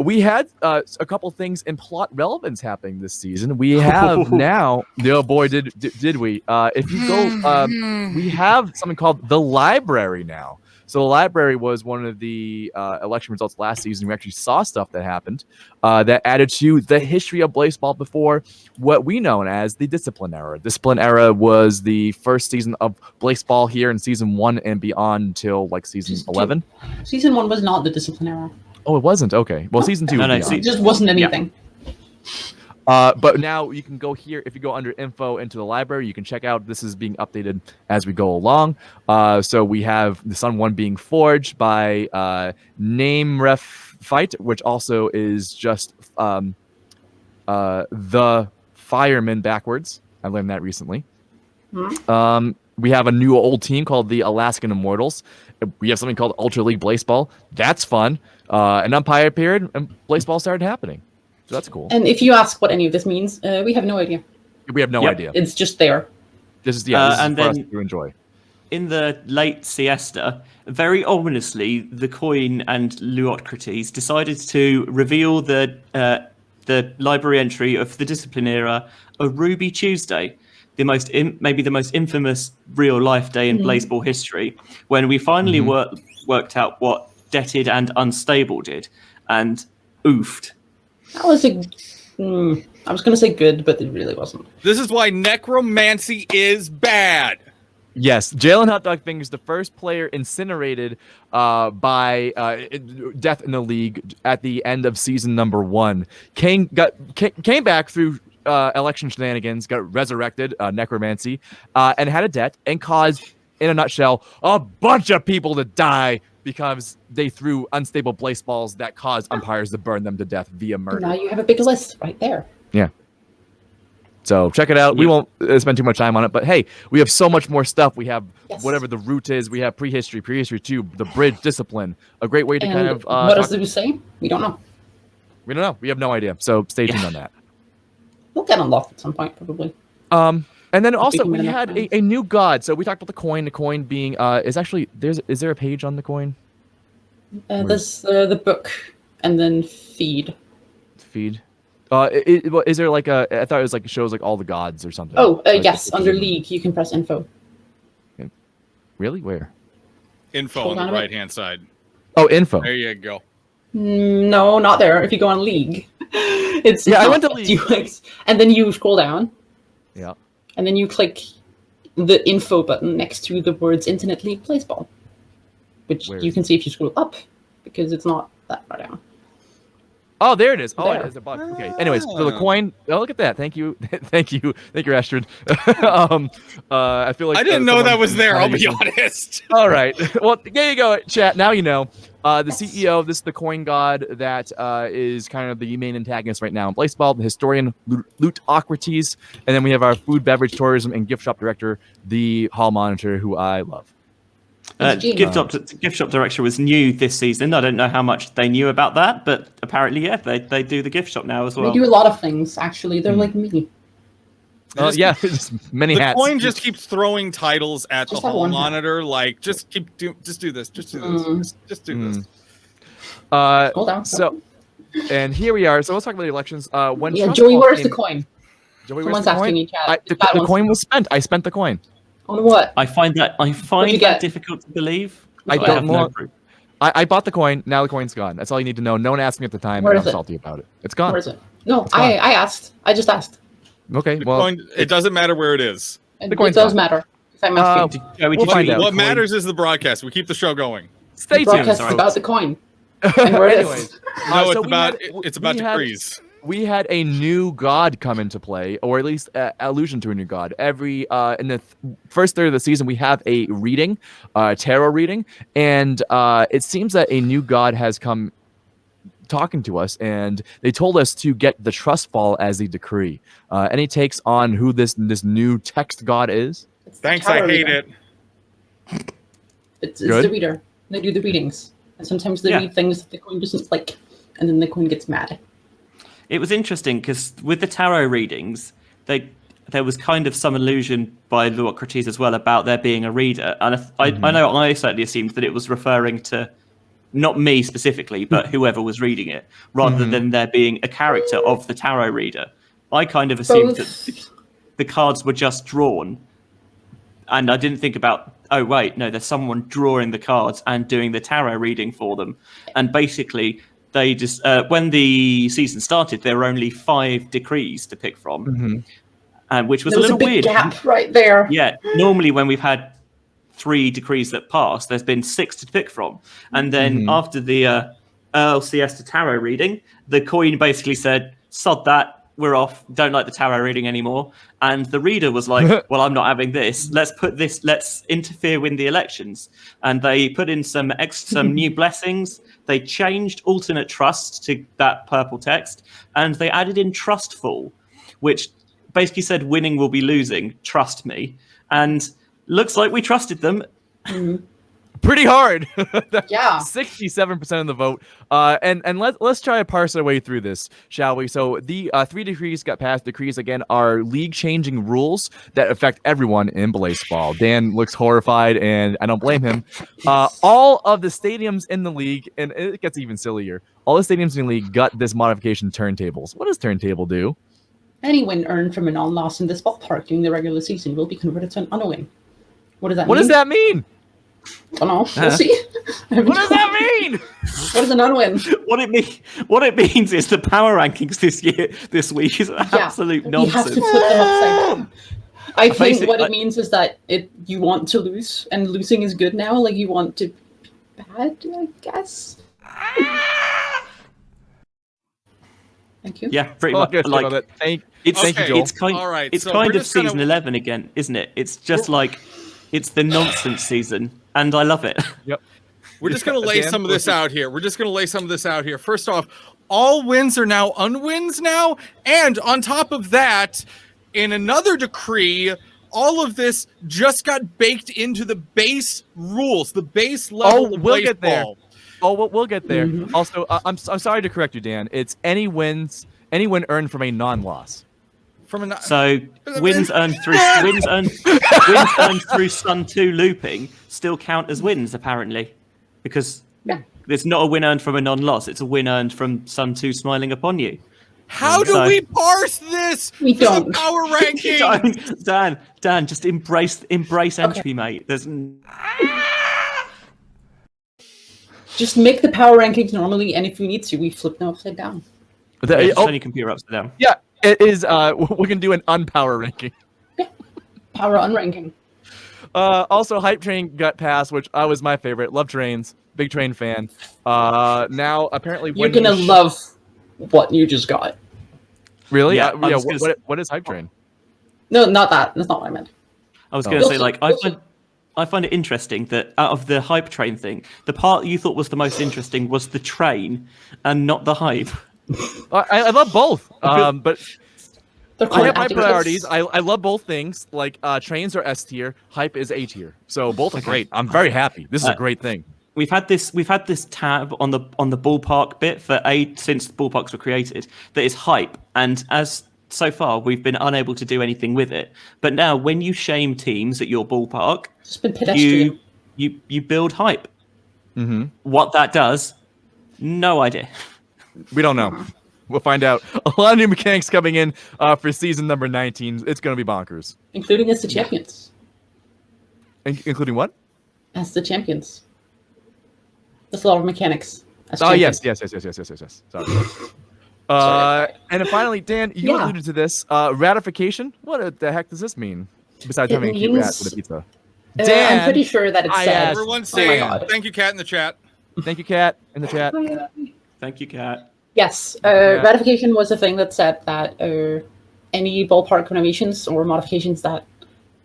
We had a couple things in plot relevance happening this season. We have now. Oh boy, did we? If you go, we have something called the library now. So the library was one of the election results last season. We actually saw stuff that happened that added to the history of Blaseball before what we know as the Discipline Era. Discipline Era was the first season of Blaseball here in season 1 and beyond until like season 11. Season 1 was not the Discipline Era. Oh, it wasn't? Okay. Well, season 2 No, It just wasn't anything. But now you can go here. If you go under info into the library, you can check out. This is being updated as we go along. So we have the Sun 1 being forged by Name Ref Fight, which also is just the Fireman backwards. I learned that recently. We have a new old team called the Alaskan Immortals. We have something called Ultra League Blaseball. That's fun. An umpire appeared, and Blaseball started happening. So that's cool. And if you ask what any of this means, we have no idea. We have no idea. It's just there. This is for us then to enjoy. In the late siesta, very ominously, the Coin and Luocrates decided to reveal the library entry of the Discipline Era, a Ruby Tuesday, maybe the most infamous real life day in Blaseball history, when we finally worked out what Debted and Unstable did, and oofed. That was a I was going to say good, but it really wasn't. This is why necromancy is bad. Yes, Jalen Hot Dog Fingers, the first player incinerated by death in the league at the end of season number 1, came back through election shenanigans, got resurrected, necromancy, and had a debt, and caused, in a nutshell, a bunch of people to die because they threw unstable Blaseballs that caused umpires to burn them to death via murder. Now you have a big list right there. Yeah. So check it out. We won't spend too much time on it, but hey, we have so much more stuff. We have whatever the root is. We have prehistory 2, the bridge discipline, a great way to kind of. What does it say? We don't know. We don't know. We have no idea. So stay tuned on that. We'll get unlocked at some point, probably. And then also we had a new god. So we talked about the coin. The coin being is actually is there a page on the coin? There's the book, and then feed. Feed. Is there like a? I thought it was like it shows like all the gods or something. Oh, like, yes. Under league, you can press info. Really? Where? Info on the right-hand side. Oh, info. There you go. No, not there. If you go on league, I went to league. And then you scroll down. Yeah. And then you click the info button next to the words Internet League Blaseball, which you can see if you scroll up, because it's not that far down. Oh, there it is. Oh, There. it is a bug. Okay. Anyways, so the coin. Oh, look at that. Thank you, thank you, Astrid. I feel like I didn't know that was there. I'll be honest. All right. Well, there you go, chat. Now you know. The CEO of the coin god that is kind of the main antagonist right now in Blaseball, the historian Lootocrates, and then we have our food, beverage, tourism, and gift shop director, the hall monitor, who I love. Gift shop director was new this season. I don't know how much they knew about that, but apparently, yeah, they do the gift shop now as well. They do a lot of things, actually. They're like me. Yeah, just many the hats. The coin just keeps throwing titles at the hall monitor, like just do this, just do this, just do this. Hold on. So, and here we are. So let's talk about the elections. When Joey, where's the coin? Joey, Someone's asking me, chat. The coin was spent. I spent the coin. On what? I find that difficult to believe. I don't know. I bought the coin. Now the coin's gone. That's all you need to know. No one asked me at the time. Where and is I'm it? salty about it. It's gone. Where is it? No, I asked. I just asked. Okay, well, it doesn't matter where it is. It does matter. I'm asking. What matters is the broadcast. We keep the show going. Stay tuned. Broadcast about the coin. And where it is. No, it's about decrees. We had a new god come into play, or at least allusion to a new god. Every in the first third of the season, we have a reading, tarot reading, and it seems that a new god has come talking to us, and they told us to get the trust fall as the decree. Any takes on who this new text god is? Thanks, I hate it. It's the reader. They do the readings, and sometimes they read things that the coin doesn't like, and then the coin gets mad. It was interesting because with the tarot readings, there was kind of some illusion by Lootocrates as well about there being a reader, and I know I certainly assumed that it was referring to not me specifically, but whoever was reading it, rather than there being a character of the tarot reader. I kind of assumed that the cards were just drawn, and I didn't think about, oh wait, no, there's someone drawing the cards and doing the tarot reading for them, and basically. They just when the season started, there were only 5 decrees to pick from, and which was a little weird. Gap right there. Yeah, normally when we've had 3 decrees that pass, there's been 6 to pick from, and then after the LCS to tarot reading, the coin basically said, "Sod that, we're off. Don't like the tarot reading anymore." And the reader was like, "Well, I'm not having this. Let's interfere in the elections." And they put in some new blessings. They changed alternate trust to that purple text, and they added in trustful, which basically said winning will be losing, trust me. And looks like we trusted them. Pretty hard. Yeah. 67% of the vote. And let's try to parse our way through this, shall we? So the 3 decrees got passed. Decrees, again, are league-changing rules that affect everyone in Blaseball. Dan looks horrified, and I don't blame him. All of the stadiums in the league, and it gets even sillier, all the stadiums in the league got this modification, turntables. What does turntable do? Any win earned from a non-loss in this ballpark during the regular season will be converted to an unwin. What does that mean? What does that mean? I don't know. We'll see. What does that mean? What is an unwin? What it means is the power rankings this week is absolute You nonsense. have to flip them upside down. I think what Basically, it means is that you want to lose, and losing is good now. Like, you want to be bad, I guess. Thank you. Yeah, pretty Oh, much. good. Like, Thank it's you, Joel. it's kind All right, it's so kind we're of just gonna- season 11 again, isn't it? It's just like it's the nonsense season, and I love it. Yep. We're just going to lay Dan, some of this out here. First off, all wins are now unwins now. And on top of that, in another decree, all of this just got baked into the base rules, the base level of we'll get there. Blaseball. Oh, we'll get there. Mhm. Also, I'm sorry to correct you, Dan. It's any win earned from a non-loss. From a So wins earned through Sun 2 looping still count as wins, apparently, because it's not a win earned from a non-loss. It's a win earned from Sun 2 smiling upon you. How do we parse this? We for the don't. power ranking. Dan, just embrace entry, mate. Just make the power rankings normally, and if we need to, we flip them upside down. Just turn your computer upside down. Yeah, it is. We can do an unpower ranking. Power unranking. Also, Hype Train got passed, which was my favorite. Love trains. Big train fan. Now, apparently, You're when gonna love what you just got. Really? Yeah, I yeah. was gonna What is Hype Train? No, not that. That's not what I meant. I was going to say, like, I find it interesting that out of the hype train thing, the part you thought was the most interesting was the train and not the hype. I love both. But They're I called have my adjectives. priorities. I love both things. Like trains are S tier, hype is A tier. So both are great. I'm very happy. This is a great thing. We've had this tab on the ballpark bit since the ballparks were created that is hype, and as so far we've been unable to do anything with it. But now when you shame teams at your ballpark, It's been pedestrian. you build hype. Mm-hmm. What that does, no idea. We don't know. We'll find out. A lot of new mechanics coming in for season number 19. It's going to be bonkers. Including as the champions. Including what? As the champions. That's a lot of mechanics. As Oh, champions. yes. Sorry. And then finally, Dan, you Yeah. alluded to this. Ratification? What the heck does this mean? Besides It having a cute rat means- with a pizza. I'm Dan, pretty sure that it I said. asked- Everyone Oh my say God. thank you, Cat, in the chat. Thank you, Kat, in the chat. Thank you, Kat. Yes, Yeah. ratification was a thing that said that any ballpark renovations or modifications that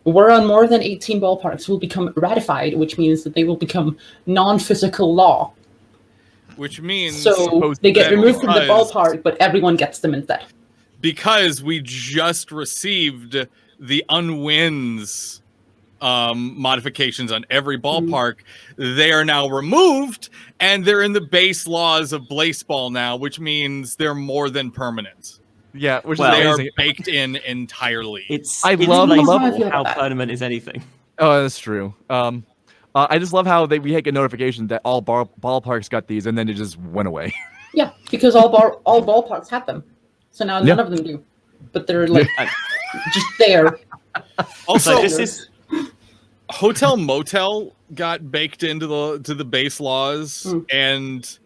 were on more than 18 ballparks will become ratified, which means that they will become non-physical law. Which means So they get that removed from the because- ballpark, but everyone gets them instead. because we just received the unwins modifications on every ballpark, they are now removed and they're in the base laws of Blaseball now, which means they're more than permanent. Yeah, which Well, They is are amazing. baked in entirely. It's I it's love- amazing I love- how permanent is anything. Oh, that's true. I just love how we get a notification that all ballparks got these, and then it just went away. Yeah, because all ballparks had them, so now none of them do. But they're like just there. Also, So this is Hotel Motel got baked into the base laws, and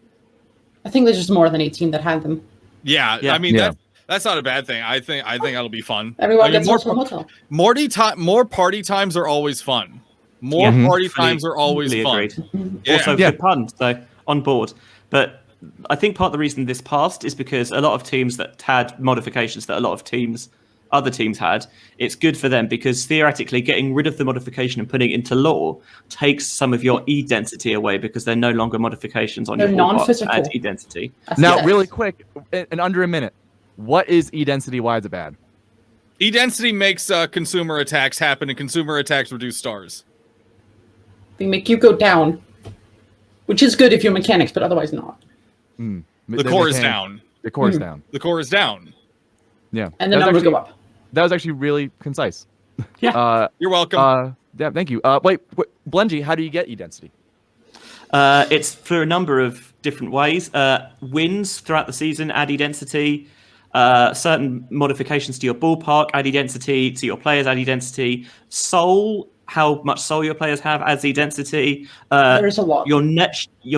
I think there's just more than 18 that had them. yeah, Yeah. I mean Yeah. that's not a bad thing. I think that'll be fun. Everyone I mean, gets Hotel Motel. more party times are always fun. More Yeah. party Fully- times are always fully fun. agreed. Yeah. Also, Yeah. good pun, so on board. But I think part of the reason this passed is because a lot of teams that had modifications that a lot of other teams had, it's good for them because theoretically getting rid of the modification and putting it into law takes some of your E density away because they're no longer modifications on They're your ballpark non-physical. to add E density. That's Now, it. really quick, in under a minute, what is E density? Why is it bad? E density makes consumer attacks happen, and consumer attacks reduce stars. They make you go down, which is good if you're mechanics, but otherwise not. The core is down. The core is down. The core is down. Yeah. And the That was numbers actually- go up. That was actually really concise. Yeah. You're welcome. Yeah, thank you. Wait, Blengy, how do you get E density? It's for a number of different ways. Wins throughout the season, add E density. Certain modifications to your ballpark, add E density. To your players, add E density. Soul how much soul your players have adds E-density. There's a lot. Your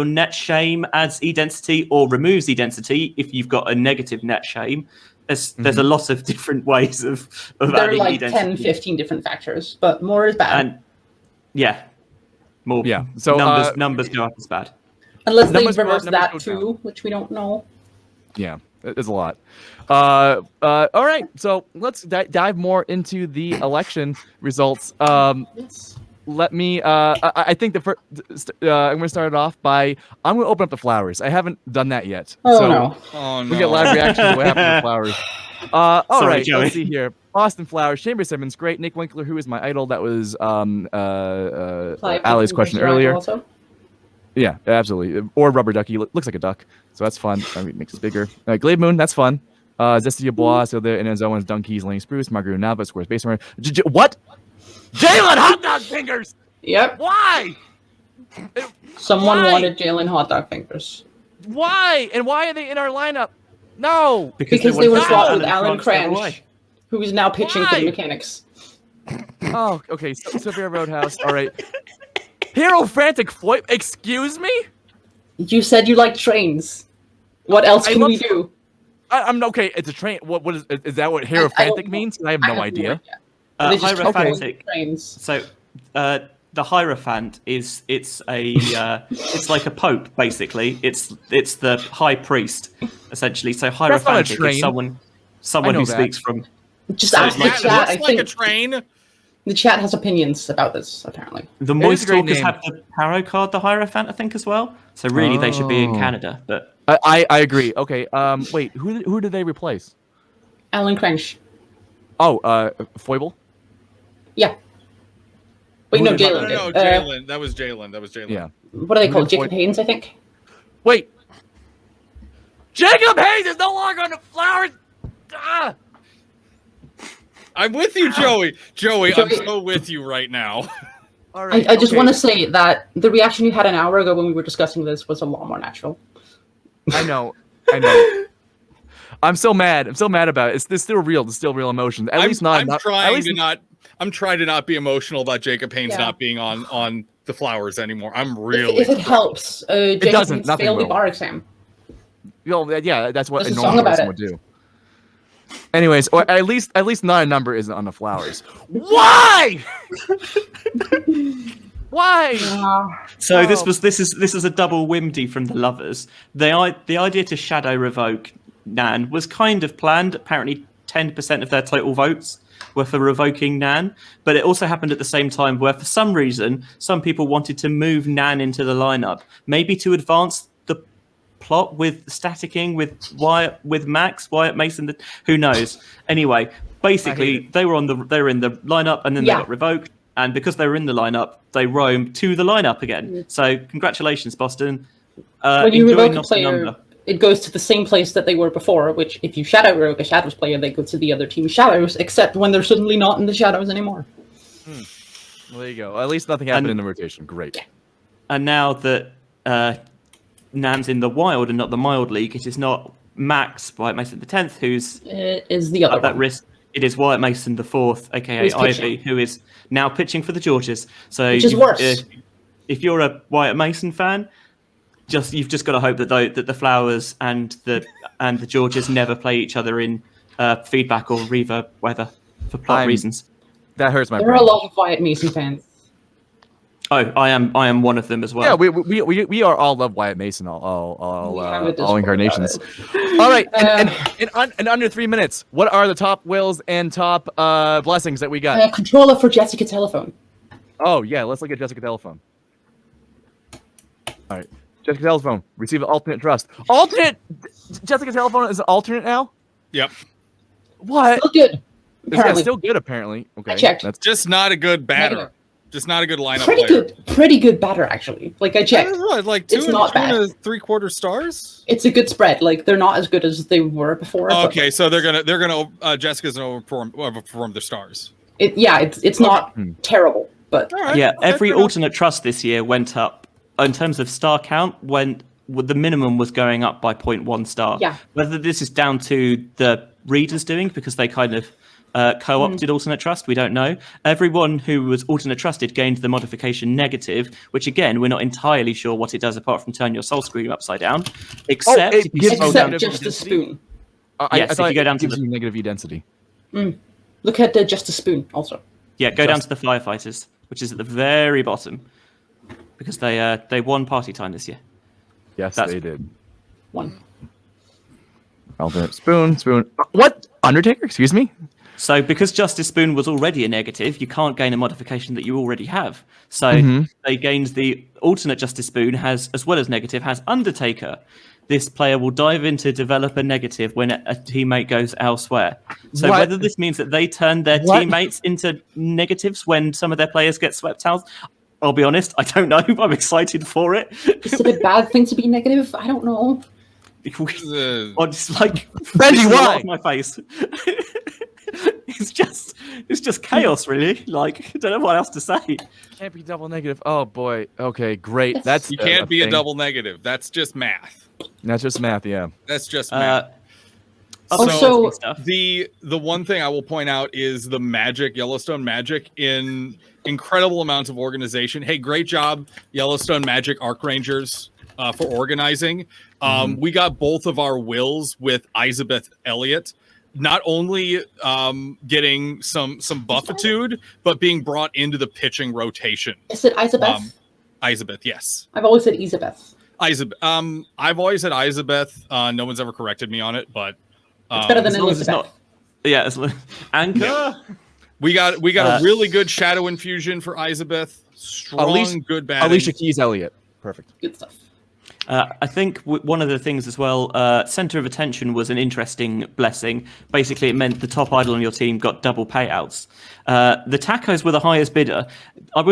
net shame adds E-density or removes E-density if you've got a negative net shame. There's a lot of different ways of there are adding like E-density. 10, 15 different factors, but more is bad. And yeah, more. Yeah. So numbers go up as bad. Unless they numbers go up, reverse numbers that go too, which we don't know. Yeah, there's a lot. All right, so let's dive more into the election results. Yes. Let me. I think the first. I'm going to start it off by. I'm going to open up the flowers. I haven't done that yet. Oh so no. Oh no. we get live reaction to what happened to the flowers. All Sorry, right, Joey. let's see here. Boston Flowers, Chamber Simmons, great. Nick Winkler, who is my idol. That was Clive Ali's Pickens question is your idol earlier. Also. Yeah, absolutely. Or Rubber Ducky looks like a duck, so that's fun. I mean, it makes it bigger. Glade Moon, that's fun. Zesty Bois, so there, and his own Dunkies, Lane Spruce, Margaret Nava, Squares Base Runner. What? Jalen Hot Dog Fingers! Yep. Why? Someone Why? wanted Jalen Hot Dog Fingers. Why? And why are they in our lineup? No! Because they were wanted swapped with Alan Alan Cranch the other Cranch, who is now pitching for Why? the Mechanics. Oh, okay. Sophia Roadhouse. All right. Hero Frantic Floyd. Excuse me? You said you like trains. What else I can love we do? I'm okay. It's a train. What is that? What Hero I don't Frantic know. means? I have no idea. They just kept going Hierophant. with trains. So the Hierophant it's like a pope basically. It's the high priest essentially. So Hierophantic train. is someone know who that. speaks from. Just So ask the it's chat. That I looks like think a train. the chat has opinions about this, apparently. The It is a great Moist Talkers name. have the tarot card, the Hierophant, I think, as well. So really, they should be in Oh. Canada. But I agree. Okay. Wait. Who did they replace? Alan Cranch. Oh. Foible. Yeah. Wait, Who no, did- Jalen No, did. Jalen. That was Jalen. That was Jalen. Yeah. What are they Who called? did Jacob Foy- Haynes, I think. Wait. Jacob Hayes is no longer on the Flowers. Ah! I'm with you, Joey. Joey, I'm Joey- so with you right now. All right. I just okay. want to say that the reaction you had an hour ago when we were discussing this was a lot more natural. I know. I'm so mad. I'm so mad about it. It's still real. It's still real emotion. At least not. I'm trying at least, to not. I'm trying to not be emotional about Jacob Haynes Yeah. not being on the Flowers anymore. I'm really. If it helps, Jacob doesn't. Haynes Nothing failed the will. bar exam. Yeah, that's what There's a a song normal about person it. would do. Anyways, or at least not a number isn't on the Flowers. Why? Why? so Oh. this is a double whimdy from the Lovers. The idea to shadow revoke Nan was kind of planned. Apparently, 10% of their total votes were for revoking Nan, but it also happened at the same time where, for some reason, some people wanted to move Nan into the lineup, maybe to advance the plot with staticking with Wyatt Mason. Who knows? Anyway, basically, they were in the lineup and then they got revoked. And because they were in the lineup, they roamed to the lineup again. So congratulations, Boston. When you enjoy revoke a not player, number. it goes to the same place that they were before, which if you shadow revoke a Shadows player, they go to the other team's Shadows, except when they're suddenly not in the Shadows anymore. Well, there you go. At least nothing happened in the rotation. Great. And now that Nan's in the Wild and not the Mild League, it is not Max Wyatt Mason the 10th who's It is the other at that one. risk. It is Wyatt Mason the 4th, aka Who's Ivy, pitching. who is now pitching for the Georges. So Which is worse. If you're a Wyatt Mason fan, you've just got to hope that the Flowers and the Georges never play each other in feedback or reverb weather for plot reasons. That hurts my There are brain. a lot of Wyatt Mason fans. Oh, I am one of them as well. Yeah, we are all love Wyatt Mason, all We have a Discord incarnations. about All right, in under 3 minutes, what are the top wills and top blessings that we got? Controller for Jessica Telephone. Oh yeah, let's look at Jessica Telephone. All right, Jessica Telephone, receive an alternate trust. Alternate. Jessica Telephone is an alternate now. Yep. What? Still good. Yeah, Apparently. still good apparently. Okay, I checked. That's Just not a good batter. Negative. Just not a good lineup Pretty player. good. Pretty good batter, actually. Like, I checked. What, like It's not bad. 2.75 stars. It's a good spread. Like, they're not as good as they were before. but, Okay, so they're gonna Jessica's gonna overperform their stars. it's not terrible, but All right. Yeah, Okay, every fair enough. alternate trust this year went up in terms of star count. The minimum was going up by 0.1 star. Yeah. Whether this is down to the readers doing because they kind of co-opted alternate trust, we don't know. Everyone who was alternate trusted gained the modification negative, which again, we're not entirely sure what it does apart from turn your soul screen upside down. Except if you gives Except negative just a spoon. Yes, I thought if you go down it to gives the you negative E density. Look at the just a spoon also. yeah, go down to the firefighters, which is at the very bottom, because they won party time this year. Yes, That's- they did. One. Alternate spoon. What? Undertaker? Excuse me? So because Justice Spoon was already a negative, you can't gain a modification that you already have. So they gained the alternate Justice Spoon has, as well as negative, has Undertaker. This player will dive into develop a negative when a teammate goes elsewhere. So What? whether this means that they turn their What? teammates into negatives when some of their players get swept out, I'll be honest, I don't know. I'm excited for it. Is it a bad thing to be negative? I don't know. Or just like Benji, this is wow. all off my face. It's just chaos, really. Like, I don't know what else to say. Can't be double negative. Oh boy. Okay, great. Yes. That's You can't be a thing. double negative. That's just math. That's just math. Yeah. That's just math. Also- the one thing I will point out is the magic, Yellowstone magic, in incredible amounts of organization. Hey, great job, Yellowstone Magic Arc Rangers, for organizing. We got both of our wills with Elizabeth Elliott, not only getting some buffitude, but being brought into the pitching rotation. Is it Isabeth? Elizabeth, yes. I've always said Isabeth. Elizabeth. I've always said Elizabeth. No one's ever corrected me on it, but It's better than as long as it's Elizabeth. not, yeah, Anchor. we got a really good shadow infusion for Elizabeth. Strong, good batting. Alicia Keys Elliott. Perfect. Good stuff. I think one of the things as well, center of attention was an interesting blessing. Basically, it meant the top idol on your team got double payouts. The tacos were the highest bidder. I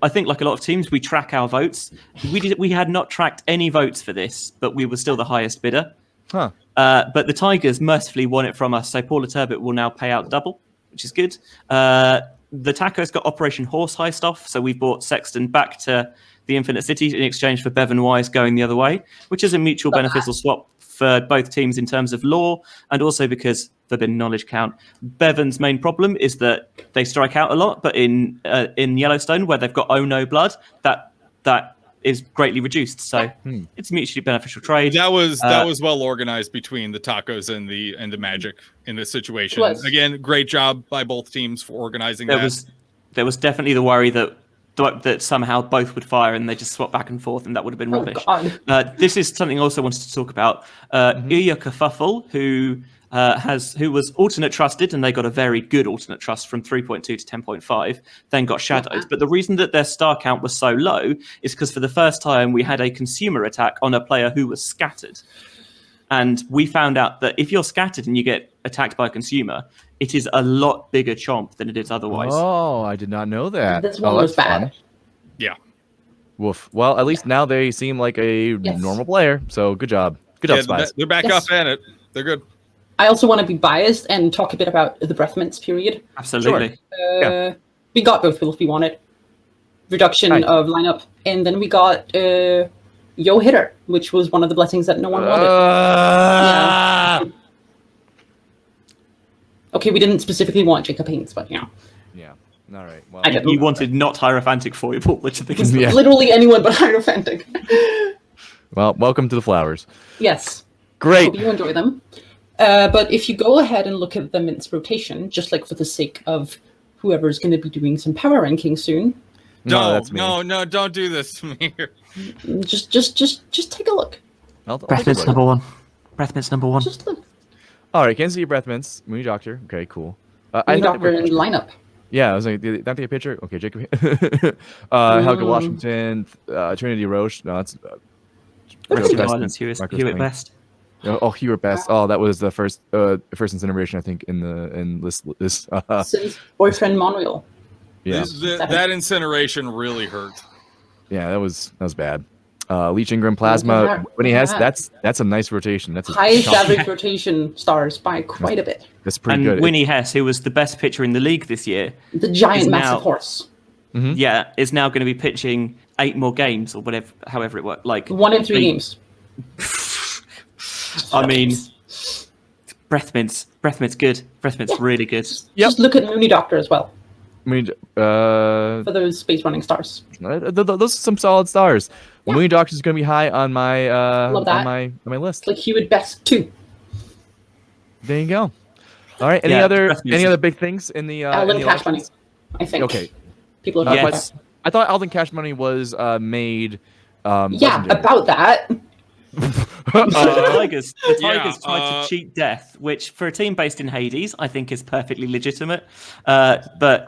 think like a lot of teams, we track our votes. We had not tracked any votes for this, but we were still the highest bidder. Huh. But the Tigers mercifully won it from us, so Paula Turbot will now pay out double, which is good. The Tacos got Operation Horse Heist off, so we've brought Sexton back to the Infinite City in exchange for Bevan Wise going the other way, which is a mutual beneficial swap for both teams in terms of lore, and also because Forbidden Knowledge count. Bevan's main problem is that they strike out a lot, but in Yellowstone, where they've got Oh No Blood, that is greatly reduced. So it's a mutually beneficial trade. That was well organized between the Tacos and the Magic in this situation. Again, great job by both teams for organizing that. There was definitely the worry that somehow both would fire and they just swap back and forth, and that would have been rubbish. This is something I also wanted to talk about. Iya Kerfuffle, who was alternate trusted, and they got a very good alternate trust from 3.2 to 10.5, then got shadowed. But the reason that their star count was so low is because for the first time we had a consumer attack on a player who was scattered. And we found out that if you're scattered and you get attacked by a consumer, it is a lot bigger chomp than it is otherwise. Oh, I did not know that. This one was bad. Fun. Yeah. Woof. Well, at least now they seem like a normal player. So good job. Good job, Spies. They're back up at it. They're good. I also want to be biased and talk a bit about the breath mints period. Absolutely. We got both wills we wanted. Reduction of lineup. And then we got Yo Hitter, which was one of the blessings that no one wanted. Yeah. Okay, we didn't specifically want Jacob Haynes, but Yeah. All right. Well, You wanted not Hierophantic Foible, which I think is literally anyone but Hierophantic. Well, welcome to the flowers. Yes. Great. Hope you enjoy them. But if you go ahead and look at the Mint's rotation, just like for the sake of whoever's going to be doing some power ranking soon. No, don't do this to me. Just take a look. Breath Mint's number one. Breath Mint's number one. Just look. All right, Kansas City Breath Mints, Mooney Doctor. Okay, cool. Mooney Doctor in lineup. Yeah, I was like, did that take a picture? Okay, Jacob. Helga Washington, Trinity Roche. No, that's Hewitt Best. Oh, Hewitt Best. Oh, that was the first incineration, I think, in this. Since boyfriend Manuel. Yeah, that incineration really hurt. Yeah, that was bad. Leech Ingram Plasma. When he has that's a nice rotation. That's highest average rotation stars by quite a bit. That's pretty good. Winnie Hess, who was the best pitcher in the league this year, the giant massive horse. Yeah, is now going to be pitching 8 more games or whatever, however it worked. Like 1 in 3 games. I mean, Breath Mint's good. Breath Mint's really good. Just look at Mooney Doctor as well. I mean, for those space running stars. Those are some solid stars. Yeah. Mooney Doctor is going to be high on my Love that. on my list. Like he would best too. There you go. All right. Any other big things in the Alden Cash Money? I think. Okay. People are yes. I thought Alden Cash Money was made. Legendary. About that. The Tigers tried to cheat death, which for a team based in Hades, I think is perfectly legitimate. But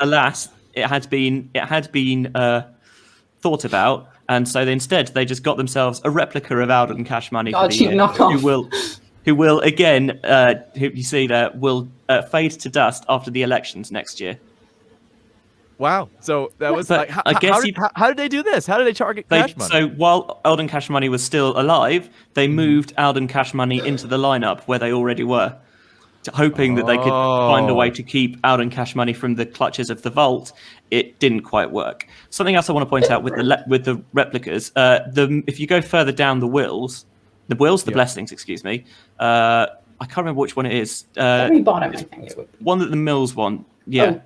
alas, it had been thought about, and so instead they just got themselves a replica of Alden Cash Money for the year, who will again, who you see there, will fade to dust after the elections next year. Wow. So that was like, how did they do this? How did they target Cash Money? So while Alden Cash Money was still alive, they moved Alden Cash Money into the lineup where they already were, hoping that they could find a way to keep Alden Cash Money from the clutches of the vault. It didn't quite work. Something else I want to point out with the replicas, if you go further down the blessings, excuse me. I can't remember which one it is. Very bottom, I think it would be. One that the Mills want. Yeah.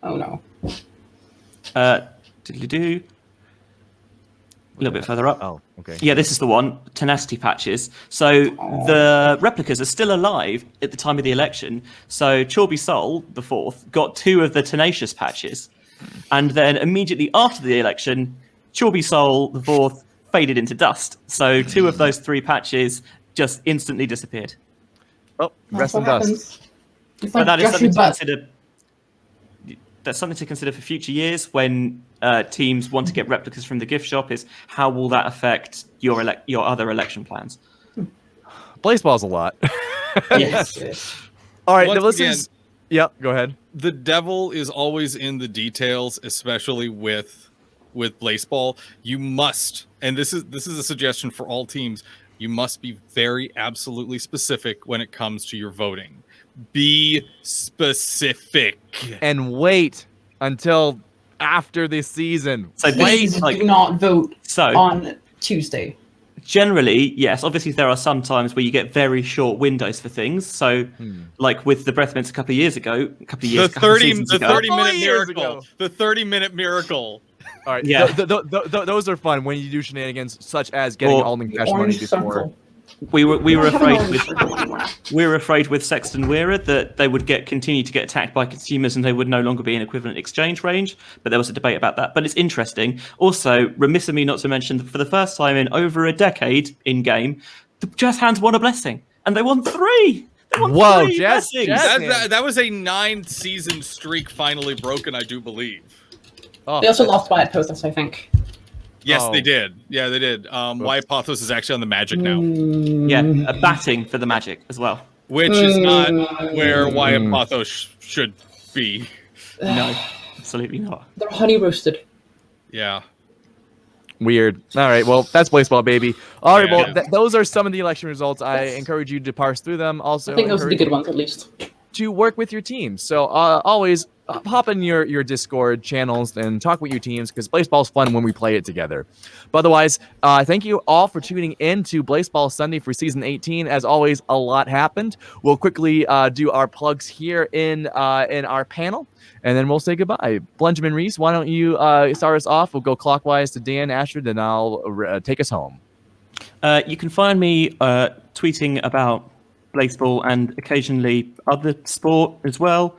Oh no. A little bit further up. Oh, okay. Yeah, this is the one. Tenacity patches. So the replicas are still alive at the time of the election. So Chorby Soul, the fourth, got 2 of the Tenacious patches. And then immediately after the election, Chorby Soul, the fourth, faded into dust. So 2 of those 3 patches just instantly disappeared. Oh, rest in dust. Like that is something to consider. That's something to consider for future years when teams want to get replicas from the gift shop. Is how will that affect your other election plans? Blaseball's a lot. Yes. All right, now listen. Yeah, go ahead. The devil is always in the details, especially with Blaseball. You must, and this is a suggestion for all teams. You must be very absolutely specific when it comes to your voting. Be specific and wait until after the season. So please do not vote on Tuesday. Generally, yes. Obviously, there are some times where you get very short windows for things. So, like with the Breath Mints a couple of years ago, the 30-minute miracle. All right, yeah. Those are fun when you do shenanigans such as getting Alden Cash Money before. We were afraid with Sexton Weira that they would continue to get attacked by consumers and they would no longer be in equivalent exchange range. But there was a debate about that. But it's interesting. Also, remiss of me not to mention that for the first time in over a decade in game, the Jazz Hands won a blessing, and they won 3. Whoa, Jazz! That was a 9-season streak finally broken, I do believe. Oh, they also lost Wyatt Pothos, I think. Yes, they did. Yeah, they did. Wyatt Pothos is actually on the Magic now. Yeah, a batting for the Magic as well. Which is not where Wyatt Pothos should be. No, absolutely not. They're honey roasted. Yeah. Weird. All right, well, that's Blaseball, baby. All right, well, those are some of the election results. I encourage you to parse through them. Also, I think those are the good ones, at least. To work with your team. So always hop in your Discord channels and talk with your teams because Blaseball's fun when we play it together. But otherwise, thank you all for tuning in to Blaseball Sunday for Season 18. As always, a lot happened. We'll quickly do our plugs here in our panel, and then we'll say goodbye. Benjamin Reese, why don't you start us off? We'll go clockwise to Dan Ashford, and I'll take us home. You can find me tweeting about Blaseball and occasionally other sport as well.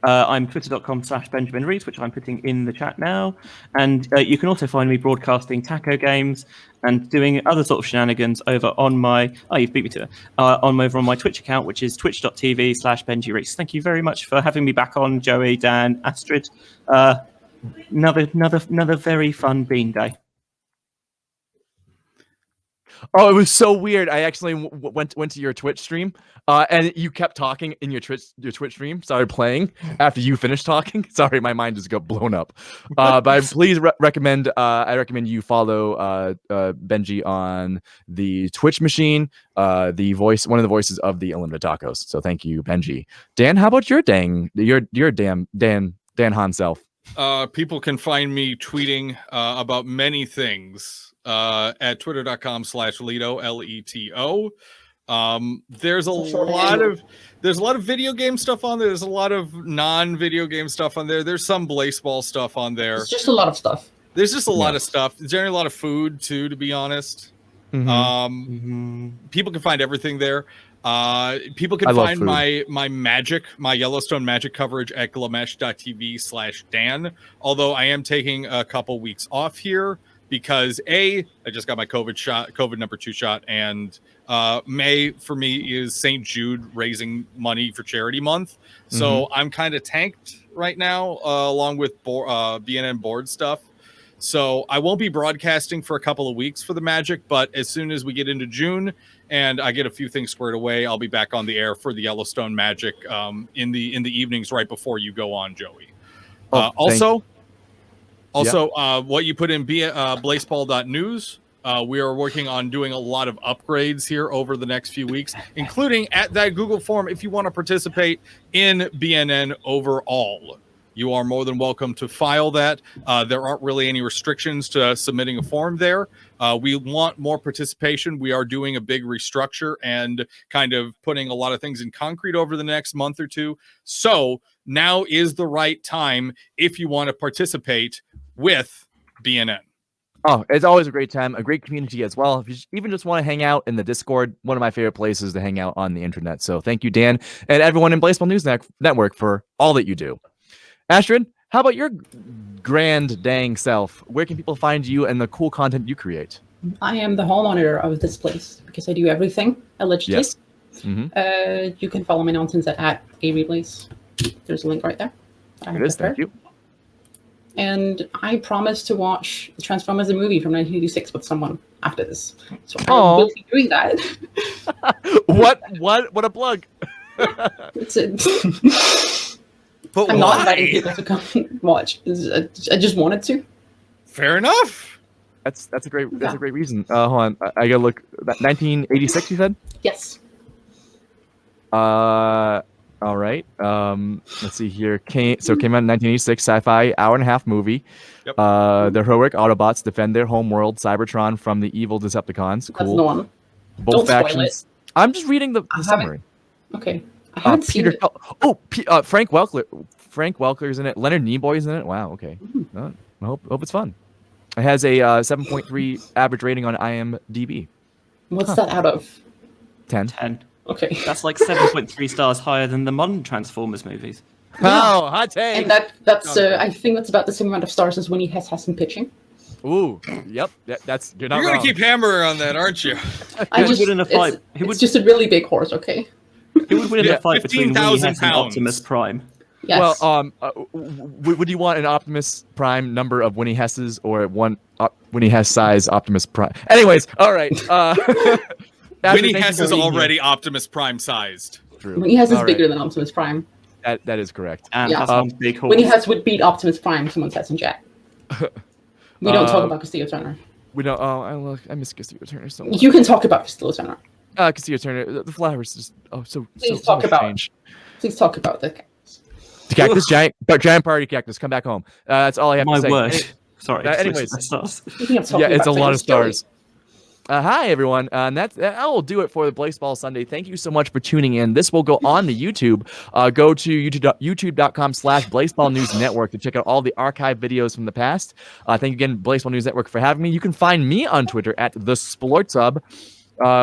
I'm twitter.com/Benjamin Reese, which I'm putting in the chat now. And you can also find me broadcasting taco games and doing other sort of shenanigans over on my, you've beat me to it, over on my Twitch account, which is twitch.tv/Benji Reese. Thank you very much for having me back on, Joey, Dan, Astrid. Another very fun bean day. Oh, it was so weird. I actually went to your Twitch stream, and you kept talking in your Twitch stream. Started playing after you finished talking. Sorry, my mind just got blown up. But I please recommend. I recommend you follow Benji on the Twitch machine. One of the voices of the Unlimited Tacos. So thank you, Benji. Dan, how about your Dan Han self? People can find me tweeting about many things. At twitter.com/Leto, Leto. There's a lot of video game stuff on there. There's a lot of non-video game stuff on there. There's some Blaseball stuff on there. It's just a lot of stuff. There's just a lot of stuff. There's generally a lot of food too, to be honest. People can find everything there. People can find my Yellowstone Magic coverage at glamesh.tv/Dan. Although I am taking a couple weeks off here because I just got my COVID number 2 shot, and May for me is St. Jude raising money for charity month. So I'm kind of tanked right now, along with BNN board stuff. So I won't be broadcasting for a couple of weeks for the Magic, but as soon as we get into June and I get a few things squared away, I'll be back on the air for the Yellowstone Magic in the evenings right before you go on, Joey. Also, what you put in blaseball.news, we are working on doing a lot of upgrades here over the next few weeks, including at that Google form. If you want to participate in BNN overall, you are more than welcome to file that. There aren't really any restrictions to submitting a form there. We want more participation. We are doing a big restructure and kind of putting a lot of things in concrete over the next month or two. So now is the right time if you want to participate with BNN. Oh, it's always a great time, a great community as well. If you even just want to hang out in the Discord, one of my favorite places to hang out on the internet. So thank you, Dan, and everyone in Blaseball News Network for all that you do. Astrid, how about your grand dang self? Where can people find you and the cool content you create? I am the hall monitor of this place because I do everything allegedly. Yes. You can follow my nonsense at @AVBlaze. There's a link right there. It is. Thank you. And I promise to watch Transformers the movie from 1986 with someone after this. So I will be doing that. What a plug. But I'm not inviting people to come watch. I just wanted to. Fair enough. That's a great reason. Hold on, I gotta look. 1986, you said? Yes. All right. Let's see here. Came out in 1986, sci-fi hour-and-a-half movie. Yep. The heroic Autobots defend their home world, Cybertron, from the evil Decepticons. Cool. That's the one. Both Don't spoil factions. it. I'm just reading the summary. Okay. I haven't seen it. Frank Welker. Frank Welker's in it. Leonard Nimoy's in it. Wow. Okay. I hope it's fun. It has a 7.3 average rating on IMDb. What's that out of? 10. 10. Okay. That's like 7.3 stars higher than the modern Transformers movies. Oh, hot take. And that's I think that's about the same amount of stars as Winnie has in pitching. Ooh, yep. That's you're not You're wrong. gonna keep hammering on that, aren't you? Who would win in a fight? It's just a really big horse, okay? Who would win in a fight between Winnie 15,000 Hess and pounds. Optimus Prime? Yes. Well, would you want an Optimus Prime number of Winnie Hesses or one Winnie Hess size Optimus Prime? Anyways, all right. Winnie Hess is already Optimus Prime sized. True. Winnie Hess is All right. bigger than Optimus Prime. That is correct. And Yeah. has one big horse. Winnie Hess would beat Optimus Prime, someone says in chat. We don't talk about Castillo Turner. We don't. Oh, I miss Castillo Turner so much. You can talk about Castillo Turner. Castillo Turner. The flowers just Please so talk about strange. Please talk about the The cactus, giant party cactus. Come back home. That's all I have My to say. word. Sorry. Anyways. Stars. Speaking of talking Yeah, it's a about lot of things, Joey, stars. Hi, everyone. And that will do it for the Blaseball Sunday. Thank you so much for tuning in. This will go on the YouTube. Go to youtube.com/Blaseball News Network to check out all the archive videos from the past. Thank you again, Blaseball News Network, for having me. You can find me on Twitter at @TheSplortsUb.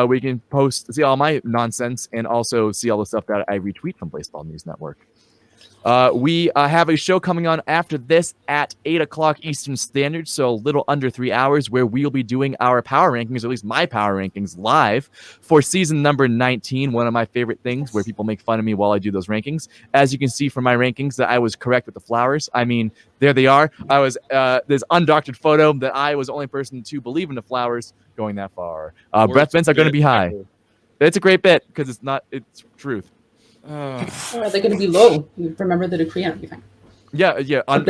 We can see all my nonsense and also see all the stuff that I retweet from Blaseball News Network. We have a show coming on after this at 8 o'clock Eastern Standard, so a little under 3 hours, where we'll be doing our power rankings, or at least my power rankings, live for season number 19. One of my favorite things where people make fun of me while I do those rankings. As you can see from my rankings, that I was correct with the flowers. I mean, there they are. I was this undoctored photo that I was the only person to believe in the flowers going that far. Breath mints are going to be high. It's a great bit because it's truth. or are they going to be low? You remember the decree and everything. Yeah. On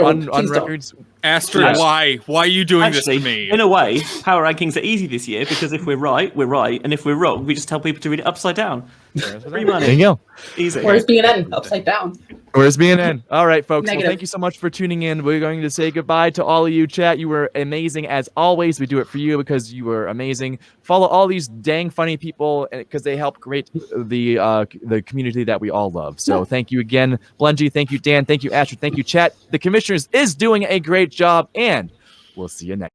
records. Astrid, why? Why are you doing this to me? In a way, power rankings are easy this year because if we're right, we're right, and if we're wrong, we just tell people to read it upside down. Free money. There you go. Easy. Where's BNN? Upside down. Where's BNN? All right, folks. Negative. Well, thank you so much for tuning in. We're going to say goodbye to all of you, chat. You were amazing as always. We do it for you because you were amazing. Follow all these dang funny people because they help create the community that we all love. So thank you again, Blenji. Thank you, Dan. Thank you, Asher. Thank you, chat. The Commissioners is doing a great job, and we'll see you next.